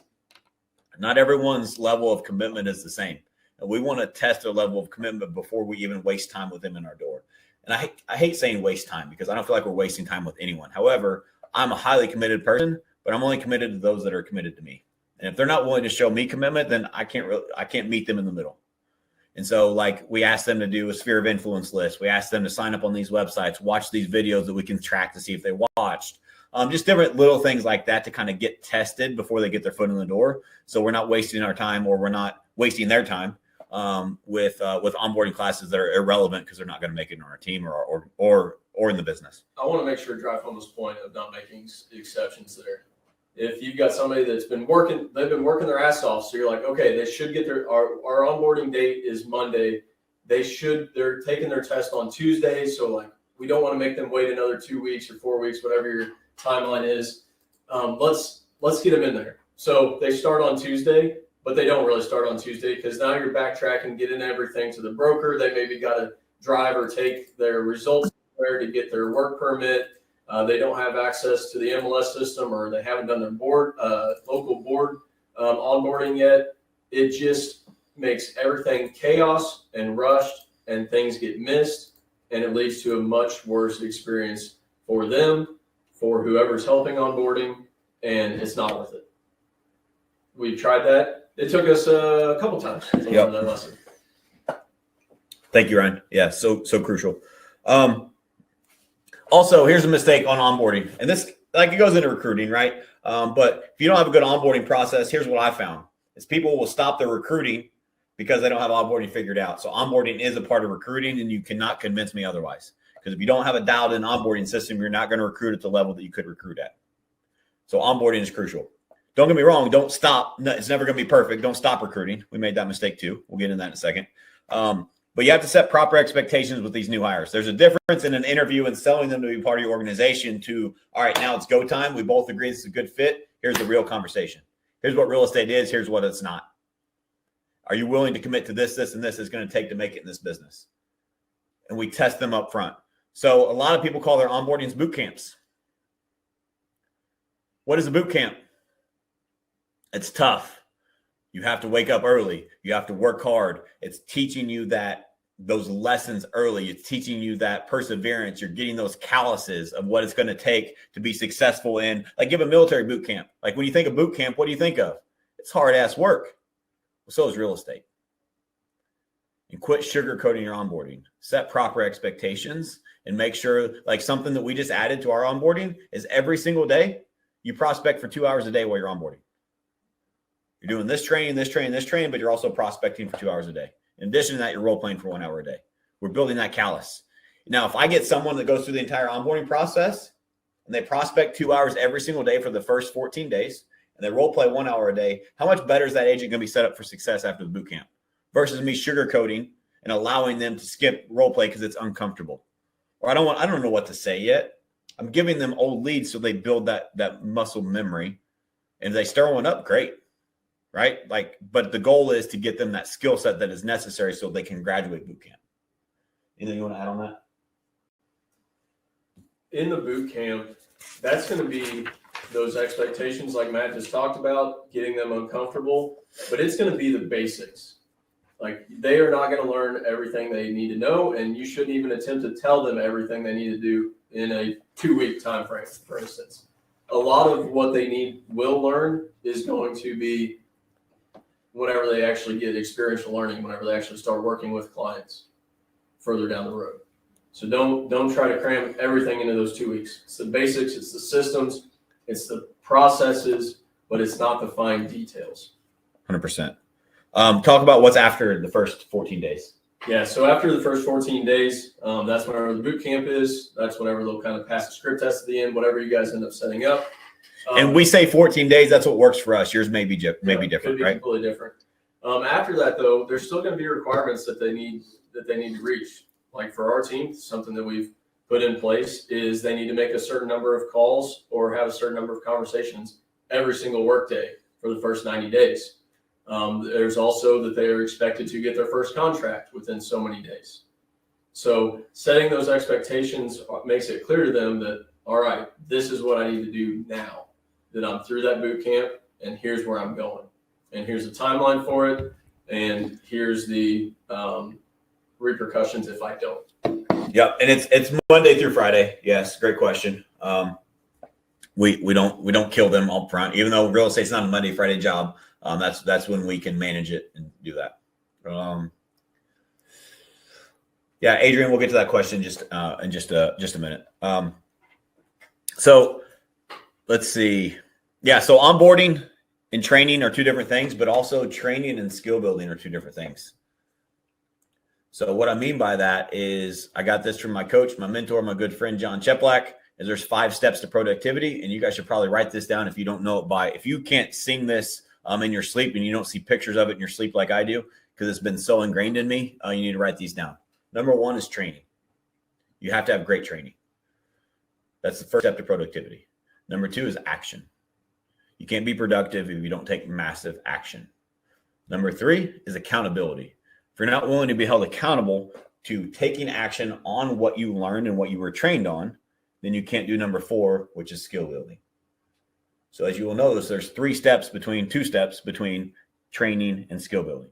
not everyone's level of commitment is the same. And we want to test their level of commitment before we even waste time with them in our door. And I hate saying waste time because I don't feel like we're wasting time with anyone. However, I'm a highly committed person, but I'm only committed to those that are committed to me. And if they're not willing to show me commitment, then I can't meet them in the middle. And so like we asked them to do a sphere of influence list. We asked them to sign up on these websites, watch these videos that we can track to see if they watched. Just different little things like that to kind of get tested before they get their foot in the door. So we're not wasting our time, or we're not wasting their time with onboarding classes that are irrelevant because they're not going to make it in our team or in the business. I want to make sure to drive home this point of not making exceptions there. If you've got somebody that's been working, they've been working their ass off. So you're like, okay, they should get our onboarding date is Monday. They're taking their test on Tuesday. So like, we don't want to make them wait another 2 weeks or 4 weeks, whatever your timeline is. Let's get them in there. So they start on Tuesday, but they don't really start on Tuesday because now you're backtracking, getting everything to the broker. They maybe got to drive or take their results there to get their work permit. They don't have access to the MLS system, or they haven't done their local board onboarding yet. It just makes everything chaos and rushed, and things get missed, and it leads to a much worse experience for them, for whoever's helping onboarding, and it's not worth it. We've tried that. It took us a couple times to learn that lesson. Thank you, Ryan. Yeah, so crucial. Also, here's a mistake on onboarding, and this it goes into recruiting, right? But if you don't have a good onboarding process, here's what I found: is people will stop their recruiting because they don't have onboarding figured out. So onboarding is a part of recruiting, and you cannot convince me otherwise. Because if you don't have a dialed-in onboarding system, you're not going to recruit at the level that you could recruit at. So onboarding is crucial. Don't get me wrong. Don't stop. It's never going to be perfect. Don't stop recruiting. We made that mistake too. We'll get into that in a second. But you have to set proper expectations with these new hires. There's a difference in an interview and selling them to be part of your organization to, all right, now it's go time. We both agree this is a good fit. Here's the real conversation. Here's what real estate is. Here's what it's not. Are you willing to commit to this, and this is going to take to make it in this business? And we test them up front. So a lot of people call their onboardings boot camps. What is a boot camp? It's tough. You have to wake up early. You have to work hard. It's teaching you those lessons early. It's teaching you that perseverance. You're getting those calluses of what it's going to take to be successful in, like, give a military boot camp. Like, when you think of boot camp, what do you think of? It's hard ass work. Well, so is real estate. And quit sugarcoating your onboarding. Set proper expectations and make sure, like, something that we just added to our onboarding is every single day you prospect for 2 hours a day while you're onboarding. You're doing this training, but you're also prospecting for 2 hours a day. In addition to that, you're role playing for 1 hour a day. We're building that callus. Now, if I get someone that goes through the entire onboarding process and they prospect 2 hours every single day for the first 14 days and they role play 1 hour a day, how much better is that agent going to be set up for success after the boot camp versus me sugarcoating and allowing them to skip role play because it's uncomfortable? Or I don't know what to say yet. I'm giving them old leads so they build that muscle memory. And if they stir one up, great. Right? But the goal is to get them that skill set that is necessary so they can graduate boot camp. Anything you want to add on that? In the boot camp, that's going to be those expectations like Matt just talked about, getting them uncomfortable, but it's going to be the basics. Like, they are not going to learn everything they need to know, and you shouldn't even attempt to tell them everything they need to do in a 2-week time frame, for instance. A lot of what they will learn is going to be whenever they actually get experiential learning, whenever they actually start working with clients further down the road. So don't try to cram everything into those 2 weeks. It's the basics, it's the systems, it's the processes, but it's not the fine details. 100%. Talk about what's after the first 14 days. Yeah, so after the first 14 days, that's whenever the boot camp is. That's whenever they'll kind of pass the script test at the end, whatever you guys end up setting up. And we say 14 days. That's what works for us. Yours may be different, could be right? Completely different. After that, though, there's still going to be requirements that they need to reach. Like for our team, something that we've put in place is they need to make a certain number of calls or have a certain number of conversations every single workday for the first 90 days. There's also that they are expected to get their first contract within so many days. So setting those expectations makes it clear to them that, all right, this is what I need to do now that I'm through that boot camp, and here's where I'm going. And here's the timeline for it, and here's the repercussions if I don't. Yep, and it's Monday through Friday. Yes, great question. We don't kill them up front, even though real estate's not a Monday Friday job. That's when we can manage it and do that. Yeah, Adrian, we'll get to that question just in just a minute. So let's see. Yeah, so onboarding and training are two different things, but also training and skill building are two different things. So what I mean by that is I got this from my coach, my mentor, my good friend, John Cheplack, is there's 5 steps to productivity. And you guys should probably write this down if you don't know it if you can't sing this in your sleep and you don't see pictures of it in your sleep like I do, because it's been so ingrained in me, you need to write these down. Number 1 is training. You have to have great training. That's the first step to productivity. Number 2 is action. You can't be productive if you don't take massive action. Number 3 is accountability. If you're not willing to be held accountable to taking action on what you learned and what you were trained on, then you can't do number 4, which is skill building. So as you will notice, there's 2 steps between training and skill building.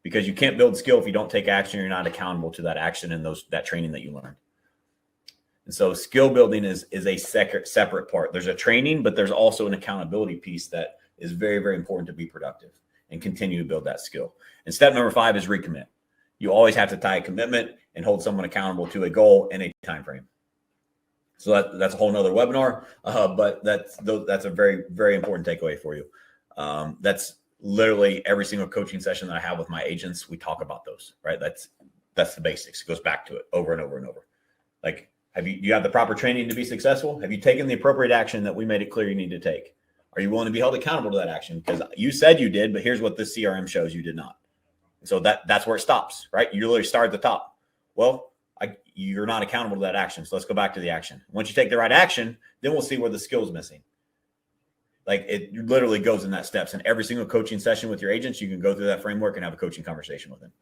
Because you can't build skill if you don't take action, you're not accountable to that action and that training that you learned. And so skill building is a separate part. There's a training, but there's also an accountability piece that is very, very important to be productive and continue to build that skill. And step number 5 is recommit. You always have to tie a commitment and hold someone accountable to a goal and a time frame. So that's a whole nother webinar, but that's a very, very important takeaway for you. That's literally every single coaching session that I have with my agents. We talk about those, right? That's the basics. It goes back to it over and over and over. Like, do you have the proper training to be successful? Have you taken the appropriate action that we made it clear you need to take? Are you willing to be held accountable to that action? Because you said you did, but here's what this CRM shows you did not. So that's where it stops, right? You literally start at the top. Well, you're not accountable to that action. So let's go back to the action. Once you take the right action, then we'll see where the skill is missing. Like, it literally goes in that steps. And every single coaching session with your agents, you can go through that framework and have a coaching conversation with them.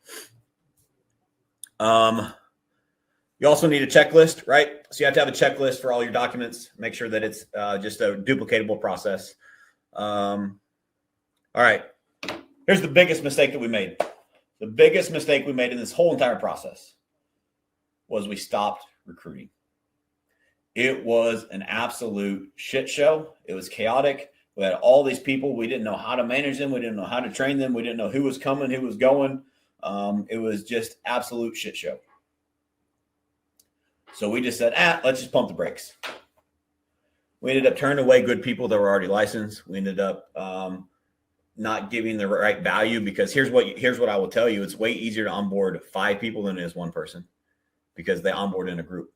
You also need a checklist, right? So you have to have a checklist for all your documents. Make sure that it's just a duplicatable process. All right. Here's the biggest mistake that we made. The biggest mistake we made in this whole entire process was we stopped recruiting. It was an absolute shit show. It was chaotic. We had all these people. We didn't know how to manage them. We didn't know how to train them. We didn't know who was coming, who was going. It was just absolute shit show. So we just said, let's just pump the brakes. We ended up turning away good people that were already licensed. We ended up not giving the right value, because here's what I will tell you. It's way easier to onboard 5 people than it is 1 person, because they onboard in a group.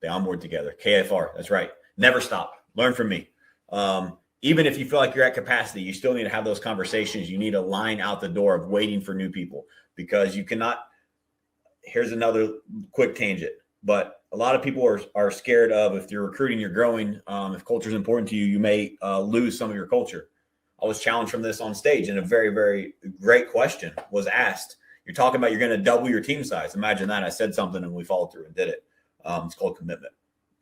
They onboard together. KFR, that's right. Never stop. Learn from me. Even if you feel like you're at capacity, you still need to have those conversations. You need a line out the door of waiting for new people, because you cannot. Here's another quick tangent. But a lot of people are scared of, if you're recruiting, you're growing. If culture is important to you, you may lose some of your culture. I was challenged from this on stage, and a very, very great question was asked. You're talking about you're going to double your team size. Imagine that. I said something and we followed through and did it. It's called commitment.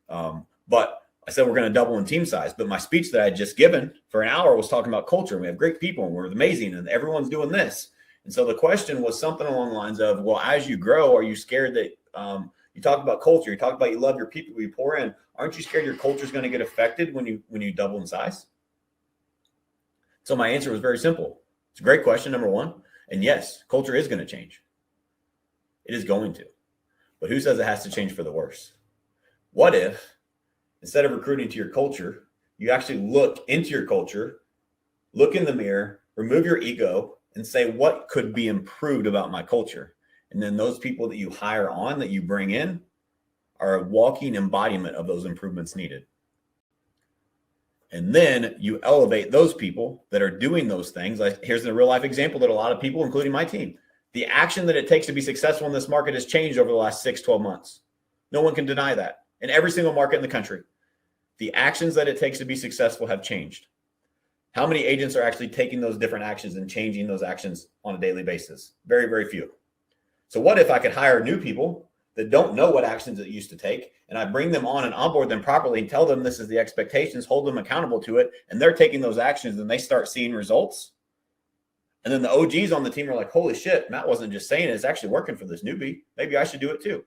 But I said we're going to double in team size. But my speech that I had just given for an hour was talking about culture. And we have great people and we're amazing and everyone's doing this. And so the question was something along the lines of, well, as you grow, are you scared that you talk about culture, you talk about you love your people, you pour in. Aren't you scared your culture is going to get affected when you double in size? So my answer was very simple. It's a great question, number 1. And yes, culture is going to change. It is going to. But who says it has to change for the worse? What if, instead of recruiting to your culture, you actually look into your culture, look in the mirror, remove your ego, and say, what could be improved about my culture? And then those people that you hire on, that you bring in, are a walking embodiment of those improvements needed. And then you elevate those people that are doing those things. Like, here's a real life example that a lot of people, including my team, the action that it takes to be successful in this market has changed over the last 6-12 months. No one can deny that. In every single market in the country, the actions that it takes to be successful have changed. How many agents are actually taking those different actions and changing those actions on a daily basis? Very, very few. So what if I could hire new people that don't know what actions it used to take, and I bring them on and onboard them properly and tell them this is the expectations, hold them accountable to it, and they're taking those actions and they start seeing results. And then the OGs on the team are like, holy shit, Matt wasn't just saying it, it's actually working for this newbie. Maybe I should do it too.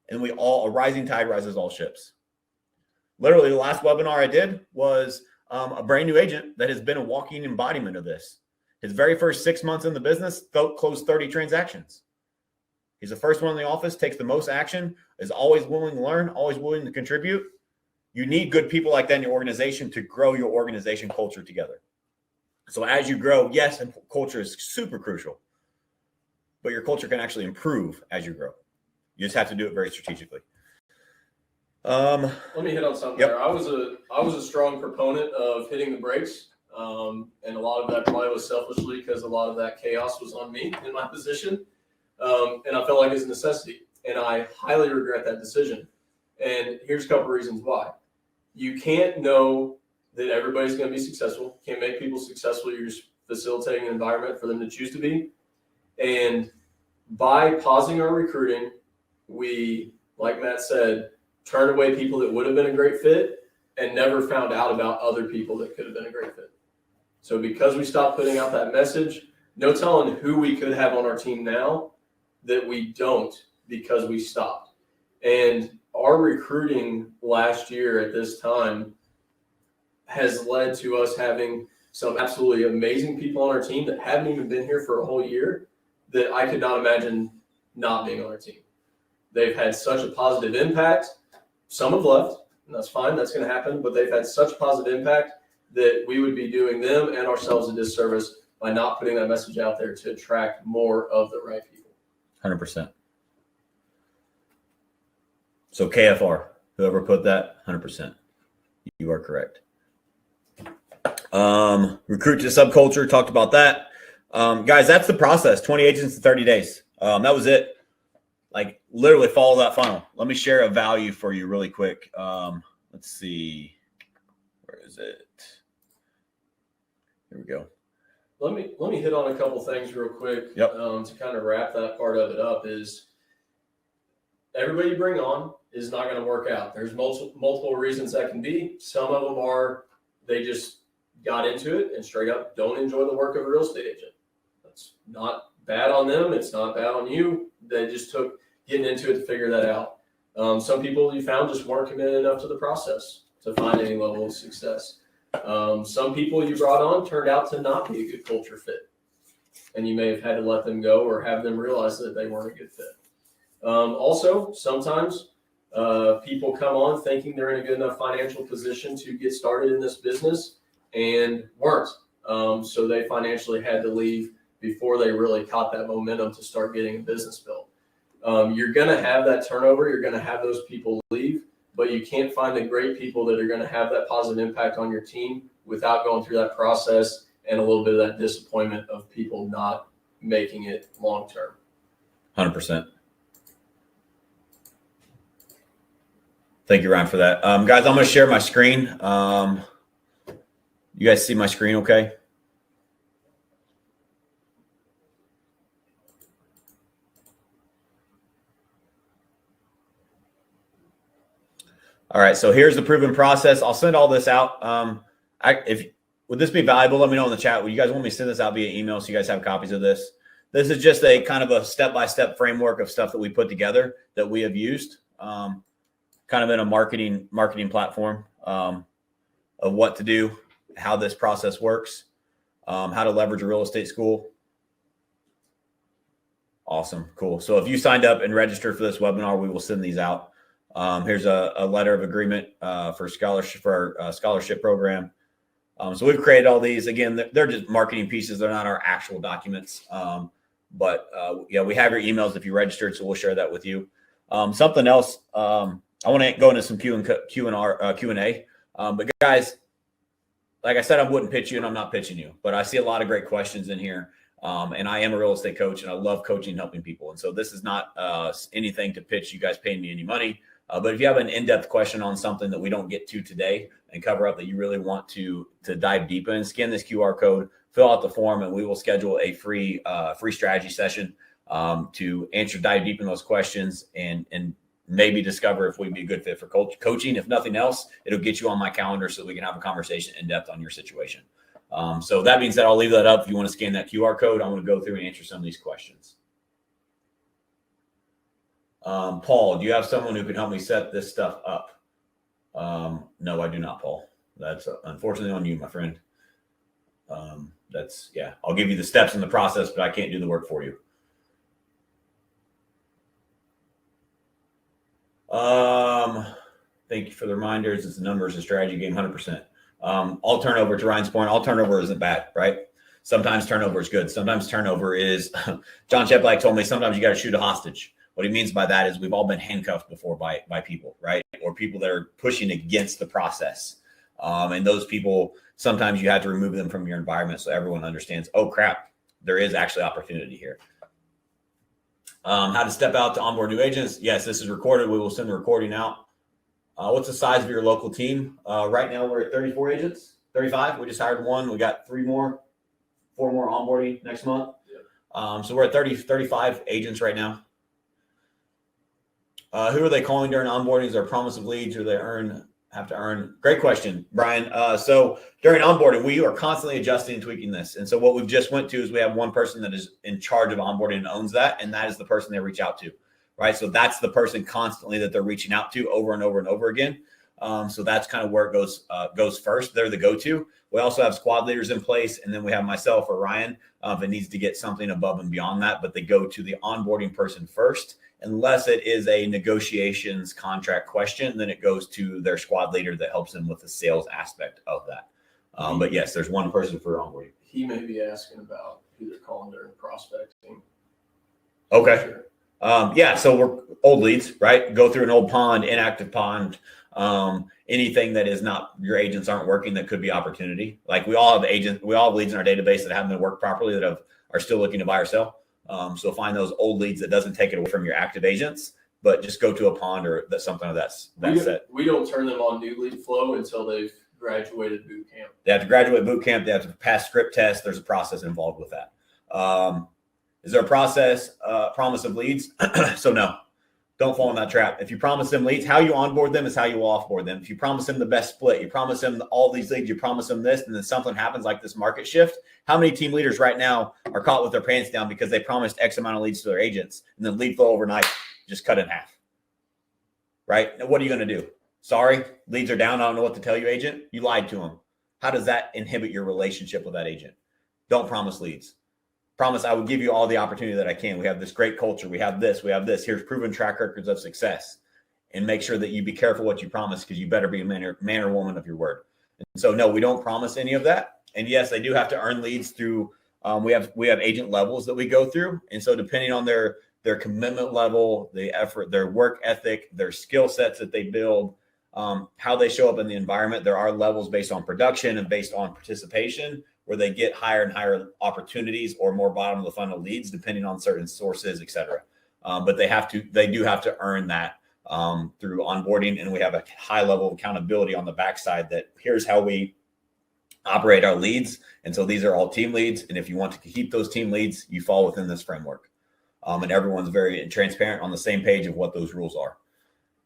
And a rising tide rises all ships. Literally, the last webinar I did was a brand new agent that has been a walking embodiment of this. His very first 6 months in the business closed 30 transactions. He's the first one in the office, takes the most action, is always willing to learn, always willing to contribute. You need good people like that in your organization to grow your organization culture together. So as you grow, yes, and culture is super crucial, but your culture can actually improve as you grow. You just have to do it very strategically. Let me hit on something Yep. there. I was a strong proponent of hitting the brakes, and a lot of that probably was selfishly because a lot of that chaos was on me in my position, and I felt like it's a necessity, and I highly regret that decision. And here's a couple reasons why. You can't know that everybody's going to be successful. Can't make people successful. You're just facilitating an environment for them to choose to be. And by pausing our recruiting, we, like Matt said, turned away people that would have been a great fit and never found out about other people that could have been a great fit. So because we stopped putting out that message, no telling who we could have on our team now that we don't because we stopped. And our recruiting last year at this time has led to us having some absolutely amazing people on our team that haven't even been here for a whole year that I could not imagine not being on our team. They've had such a positive impact. Some have left, and that's fine. That's going to happen. But they've had such a positive impact that we would be doing them and ourselves a disservice by not putting that message out there to attract more of the right people. 100%. So KFR, whoever put that, 100%. You are correct. Recruit to subculture, talked about that. Guys, that's the process. 20 agents in 30 days. That was it. Like literally follow that funnel. Let me share a value for you really quick. Let's see. Where is it? Here we go. Let me hit on a couple things real quick. Yep. To kind of wrap that part of it up is everybody you bring on is not going to work out. There's multiple reasons that can be. Some of them are they just got into it and straight up don't enjoy the work of a real estate agent. That's not bad on them. It's not bad on you. They just took getting into it to figure that out. Some people you found just weren't committed enough to the process to find any level of success. Some people you brought on turned out to not be a good culture fit, and you may have had to let them go or have them realize that they weren't a good fit. Also, sometimes people come on thinking they're in a good enough financial position to get started in this business and weren't. So they financially had to leave before they really caught that momentum to start getting a business built. You're going to have that turnover. You're going to have those people leave, but you can't find the great people that are going to have that positive impact on your team without going through that process and a little bit of that disappointment of people not making it long term. 100%. Thank you, Ryan, for that. Guys, I'm going to share my screen. You guys see my screen okay? All right, so here's the proven process. I'll send all this out. Would this be valuable? Let me know in the chat. Would you guys want me to send this out via email so you guys have copies of this? This is just a kind of a step-by-step framework of stuff that we put together that we have used, kind of in a marketing platform of what to do, how this process works, how to leverage a real estate school. Awesome, cool. So if you signed up and registered for this webinar, we will send these out. Here's a letter of agreement for scholarship for our scholarship program. So we've created all these. Again, they're just marketing pieces. They're not our actual documents. Yeah, we have your emails if you registered, so we'll share that with you. Something else, I want to go into some Q&A. But guys, like I said, I wouldn't pitch you, and I'm not pitching you. But I see a lot of great questions in here. And I am a real estate coach, and I love coaching and helping people. And so this is not anything to pitch you guys paying me any money. But if you have an in-depth question on something that we don't get to today and cover up that you really want to dive deep in, scan this QR code, fill out the form, and we will schedule a free strategy session to dive deep in those questions and maybe discover if we'd be a good fit for coaching. If nothing else, it'll get you on my calendar so we can have a conversation in depth on your situation. So that means that I'll leave that up. If you want to scan that QR code, I'm going to go through and answer some of these questions. Paul, do you have someone who can help me set this stuff up? No, I do not, Paul. That's unfortunately on you, my friend. I'll give you the steps in the process, but I can't do the work for you. Thank you for the reminders. It's a numbers, a strategy game, 100%. All turnover, to Ryan's point, all turnover isn't bad, right? Sometimes turnover is good. Sometimes turnover is, John Cheplak told me, sometimes you got to shoot a hostage. What he means by that is we've all been handcuffed before by people, right? Or people that are pushing against the process. And those people, sometimes you have to remove them from your environment so everyone understands, oh crap, there is actually opportunity here. How to step out to onboard new agents. Yes, this is recorded. We will send the recording out. What's the size of your local team? Right now we're at 34 agents, 35. We just hired one. We got 4 more onboarding next month. Yep. So we're at 35 agents right now. Who are they calling during onboarding? Is there a promise of leads or they have to earn? Great question, Brian. So during onboarding, we are constantly adjusting and tweaking this. And so what we've just went to is we have one person that is in charge of onboarding and owns that. And that is the person they reach out to. Right. So that's the person constantly that they're reaching out to over and over and over again. So that's kind of where it goes first. They're the go-to. We also have squad leaders in place. And then we have myself or Ryan if it needs to get something above and beyond that. But they go to the onboarding person first, unless it is a negotiations contract question. Then it goes to their squad leader that helps them with the sales aspect of that. But yes, there's one person for onboarding. He may be asking about who they're calling during prospecting. Okay. Sure. Yeah, so we're old leads, right? Go through an old pond, inactive pond, anything that is not, your agents aren't working that could be opportunity. Like we all have leads in our database that haven't been worked properly that are still looking to buy or sell. So find those old leads that doesn't take it away from your active agents, but just go to a pond or that's something of that set. We don't turn them on new lead flow until they've graduated boot camp. They have to graduate boot camp. They have to pass script tests. There's a process involved with that. Is there a process, promise of leads? So no, don't fall in that trap. If you promise them leads, how you onboard them is how you will offboard them. If you promise them the best split, you promise them all these leads, you promise them this, and then something happens like this market shift. How many team leaders right now are caught with their pants down because they promised X amount of leads to their agents and then lead flow overnight just cut in half, right? Now, what are you going to do? Sorry, leads are down. I don't know what to tell you, agent. You lied to them. How does that inhibit your relationship with that agent? Don't promise leads. Promise I will give you all the opportunity that I can. We have this great culture. We have this. Here's proven track records of success. And make sure that you be careful what you promise because you better be a man or woman of your word. And so, no, we don't promise any of that. And yes, they do have to earn leads through, we have agent levels that we go through. And so depending on their commitment level, the effort, their work ethic, their skill sets that they build, how they show up in the environment, there are levels based on production and based on participation where they get higher and higher opportunities or more bottom of the funnel leads, depending on certain sources, et cetera. But they do have to earn that through onboarding. And we have a high level of accountability on the backside that here's how we operate our leads. And so these are all team leads. And if you want to keep those team leads, you fall within this framework. And everyone's very transparent on the same page of what those rules are.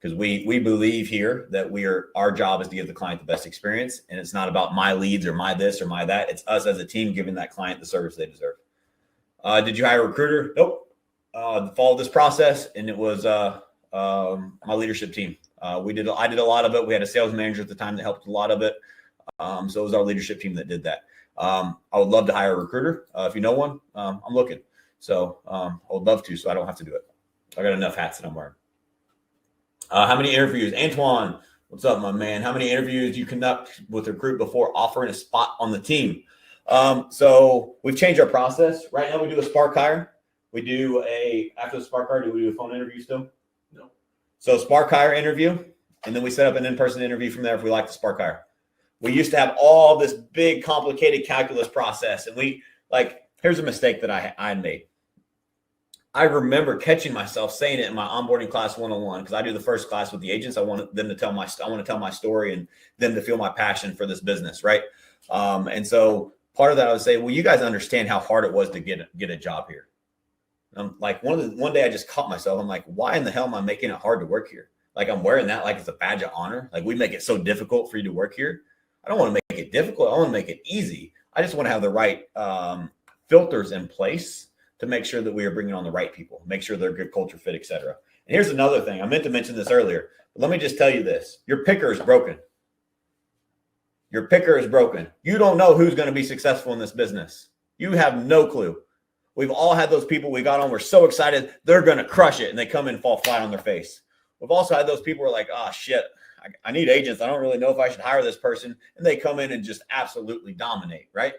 Because we believe here that our job is to give the client the best experience. And it's not about my leads or my this or my that. It's us as a team giving that client the service they deserve. Did you hire a recruiter? Nope. Followed this process, and it was my leadership team. I did a lot of it. We had a sales manager at the time that helped a lot of it. So it was our leadership team that did that. I would love to hire a recruiter. If you know one, I'm looking. So I would love to, so I don't have to do it. I got enough hats that I'm wearing. How many interviews? Antoine, what's up, my man? How many interviews do you conduct with a recruit before offering a spot on the team? So we've changed our process. Right now we do a spark hire. After the spark hire, do we do a phone interview still? No. So spark hire interview, and then we set up an in-person interview from there if we like the spark hire. We used to have all this big, complicated calculus process. And here's a mistake that I made. I remember catching myself saying it in my onboarding class 101 because I do the first class with the agents. I want to tell my story and them to feel my passion for this business, right? And so part of that I would say, well, you guys understand how hard it was to get a job here. Like one day I just caught myself. I'm like, why in the hell am I making it hard to work here? Like I'm wearing that like it's a badge of honor. Like we make it so difficult for you to work here. I don't want to make it difficult. I want to make it easy. I just want to have the right filters in place to make sure that we are bringing on the right people, make sure they're a good culture fit, et cetera. And here's another thing. I meant to mention this earlier, but let me just tell you this. Your picker is broken. Your picker is broken. You don't know who's going to be successful in this business. You have no clue. We've all had those people we got on. We're so excited. They're going to crush it. And they come in and fall flat on their face. We've also had those people who are like, oh shit, I need agents. I don't really know if I should hire this person. And they come in and just absolutely dominate, right?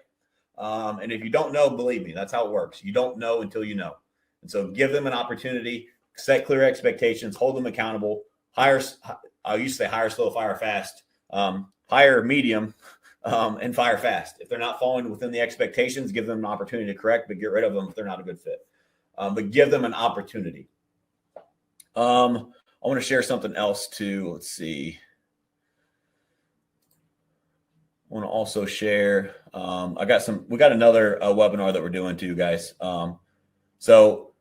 And if you don't know, believe me, that's how it works. You don't know until you know. And so give them an opportunity, set clear expectations, hold them accountable, hire, I used to say hire slow, fire fast, hire medium, and fire fast. If they're not falling within the expectations, give them an opportunity to correct, but get rid of them if they're not a good fit. But give them an opportunity. I want to share something else too. Let's see. I want to also share, we got another webinar that we're doing too, guys. So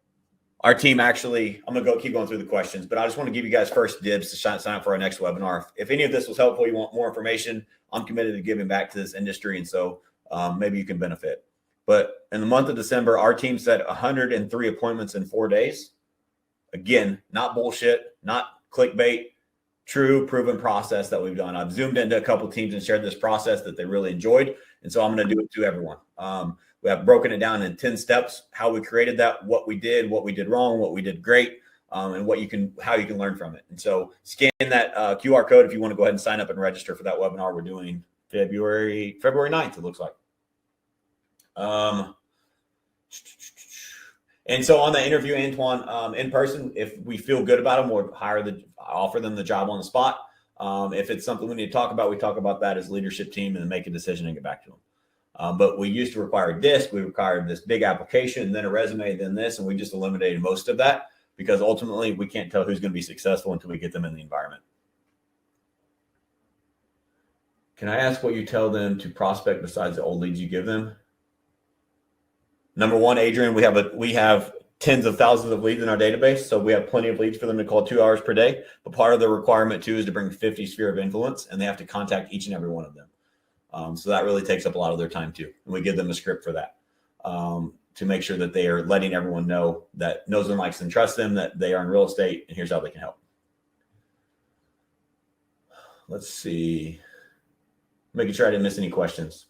our team actually, I'm going to keep going through the questions, but I just want to give you guys first dibs to sign up for our next webinar. If any of this was helpful, you want more information, I'm committed to giving back to this industry. And so maybe you can benefit. But in the month of December, our team set 103 appointments in 4 days. Again, not bullshit, not clickbait, true proven process that we've done. I've zoomed into a couple of teams and shared this process that they really enjoyed. And so I'm going to do it to everyone. We have broken it down in 10 steps, how we created that, what we did wrong, what we did great, and how you can learn from it. And so scan that QR code if you want to go ahead and sign up and register for that webinar. We're doing February 9th, it looks like. And so on the interview, Antoine, in person, if we feel good about them, we'll offer them the job on the spot. If it's something we need to talk about, we talk about that as a leadership team and make a decision and get back to them. But we used to require a disc. We required this big application, then a resume, then this, and we just eliminated most of that because ultimately we can't tell who's going to be successful until we get them in the environment. Can I ask what you tell them to prospect besides the old leads you give them? Number one, Adrian, we have tens of thousands of leads in our database, so we have plenty of leads for them to call 2 hours per day. But part of the requirement too is to bring 50 sphere of influence, and they have to contact each and every one of them. So that really takes up a lot of their time too, and we give them a script for that to make sure that they are letting everyone know that knows them, likes, and trusts them, that they are in real estate, and here's how they can help. Let's see, making sure I didn't miss any questions.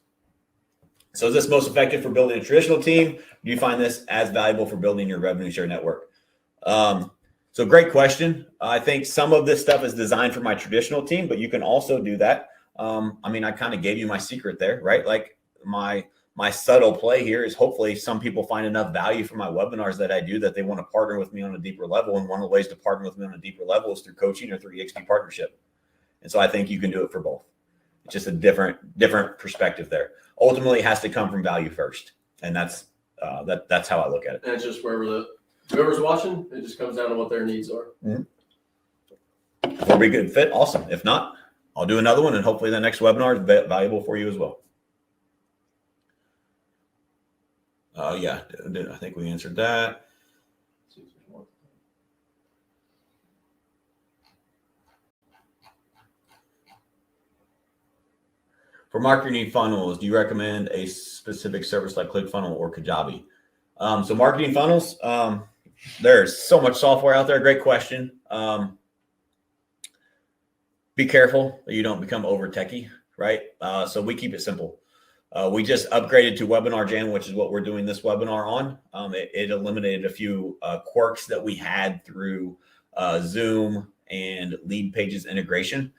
So is this most effective for building a traditional team? Do you find this as valuable for building your revenue share network? So great question. I think some of this stuff is designed for my traditional team, but you can also do that. I kind of gave you my secret there, right? Like my subtle play here is hopefully some people find enough value from my webinars that I do that they want to partner with me on a deeper level. And one of the ways to partner with me on a deeper level is through coaching or through EXP partnership. And so I think you can do it for both. It's just a different perspective there. Ultimately, it has to come from value first, and that's how I look at it. And it's just whoever's watching, it just comes down to what their needs are. Mm-hmm. If we'll be a good fit, awesome. If not, I'll do another one, and hopefully the next webinar is valuable for you as well. Yeah, I think we answered that. For marketing funnels, do you recommend a specific service like ClickFunnels or Kajabi? So marketing funnels, there's so much software out there. Great question. Be careful that you don't become over techie, right? So we keep it simple. We just upgraded to Webinar Jam, which is what we're doing this webinar on. It eliminated a few quirks that we had through Zoom and Lead Pages integration.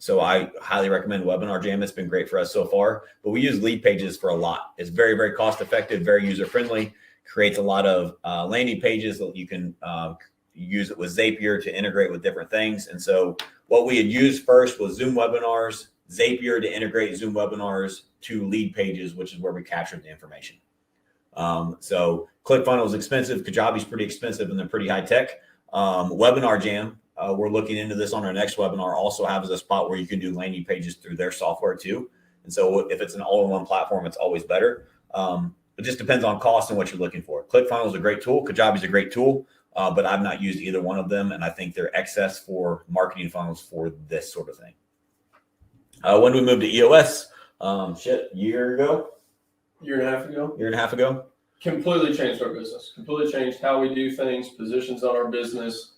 So I highly recommend Webinar Jam. It's been great for us so far, but we use Lead Pages for a lot. It's very, very cost effective, very user friendly, creates a lot of landing pages that you can use it with Zapier to integrate with different things. And so what we had used first was Zoom webinars, Zapier to integrate Zoom webinars to Lead Pages, which is where we captured the information. So ClickFunnels is expensive. Kajabi is pretty expensive and they're pretty high tech. Webinar Jam, we're looking into this on our next webinar, also has a spot where you can do landing pages through their software too. And so if it's an all-in-one platform, it's always better. It just depends on cost and what you're looking for. ClickFunnels is a great tool. Kajabi is a great tool, but I've not used either one of them. And I think they're excess for marketing funnels for this sort of thing. When we moved to EOS, year and a half ago. Completely changed our business, completely changed how we do things, positions on our business.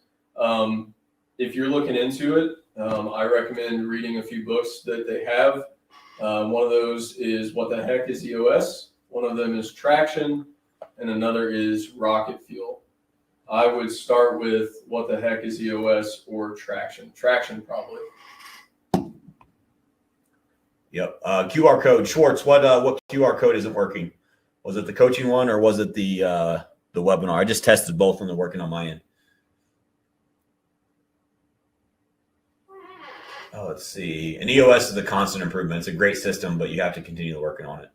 If you're looking into it, I recommend reading a few books that they have. One of those is What the Heck is EOS? One of them is Traction, and another is Rocket Fuel. I would start with what the heck is EOS or Traction. Traction probably. Yep. QR code. Schwartz, what QR code isn't working? Was it the coaching one or was it the webinar? I just tested both and they're working on my end. Oh, let's see. And EOS is a constant improvement. It's a great system, but you have to continue working on it.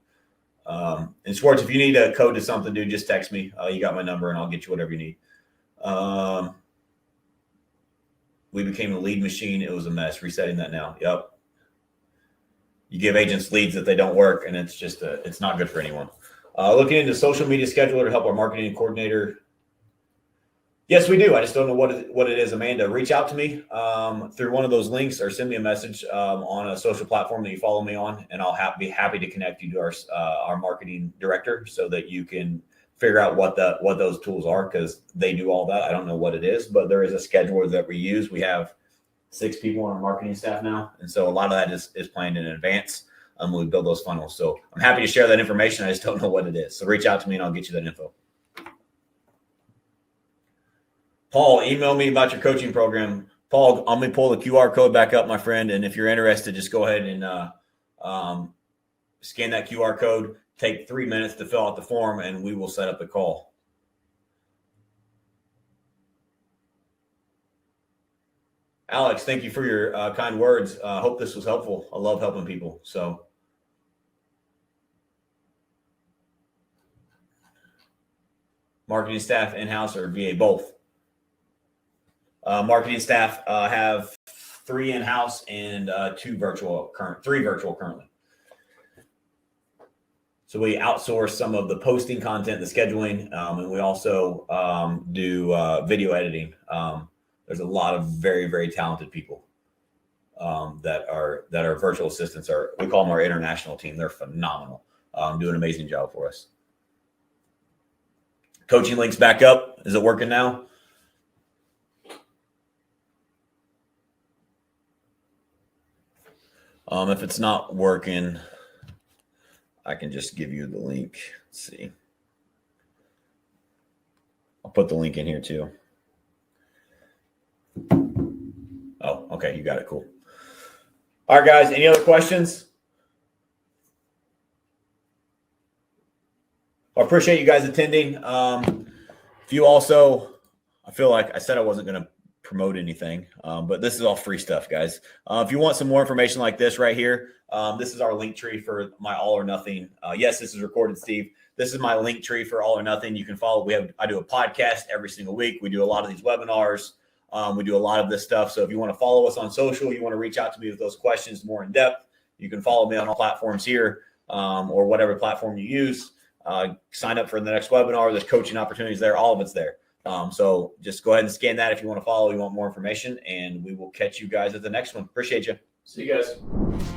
And Schwartz, if you need a code to something, dude, just text me. You got my number and I'll get you whatever you need. We became a lead machine. It was a mess. Resetting that now. Yep. You give agents leads that they don't work, and it's just it's not good for anyone. Looking into social media scheduler to help our marketing coordinator. Yes, we do. I just don't know what it is. Amanda, reach out to me through one of those links or send me a message on a social platform that you follow me on, and I'll be happy to connect you to our marketing director so that you can figure out what those tools are, because they do all that. I don't know what it is, but there is a scheduler that we use. We have 6 people on our marketing staff now, and so a lot of that is planned in advance when we build those funnels. So I'm happy to share that information. I just don't know what it is. So reach out to me and I'll get you that info. Paul, email me about your coaching program. Paul, I'm going to pull the QR code back up, my friend. And if you're interested, just go ahead and scan that QR code. Take 3 minutes to fill out the form, and we will set up the call. Alex, thank you for your kind words. I hope this was helpful. I love helping people. So marketing staff in-house or VA, both. Marketing staff have 3 in-house and 3 virtual currently. So we outsource some of the posting content, the scheduling, and we also do video editing. There's a lot of very, very talented people that are virtual assistants. We call them our international team. They're phenomenal, do an amazing job for us. Coaching links back up. Is it working now? If it's not working, I can just give you the link. Let's see. I'll put the link in here too. Oh, okay. You got it. Cool. All right, guys. Any other questions? I appreciate you guys attending. If you also, I feel like I said I wasn't going to promote anything, but this is all free stuff, guys. If you want some more information like this right here, this is our link tree for my All or Nothing. Yes, this is recorded, Steve. This is my link tree for All or Nothing. You can follow. I do a podcast every single week. We do a lot of these webinars. We do a lot of this stuff. So if you want to follow us on social, you want to reach out to me with those questions more in depth, you can follow me on all platforms here, or whatever platform you use. Sign up for the next webinar. There's coaching opportunities there. All of it's there. So just go ahead and scan that if you want to follow, you want more information, and we will catch you guys at the next one. Appreciate you. See you guys.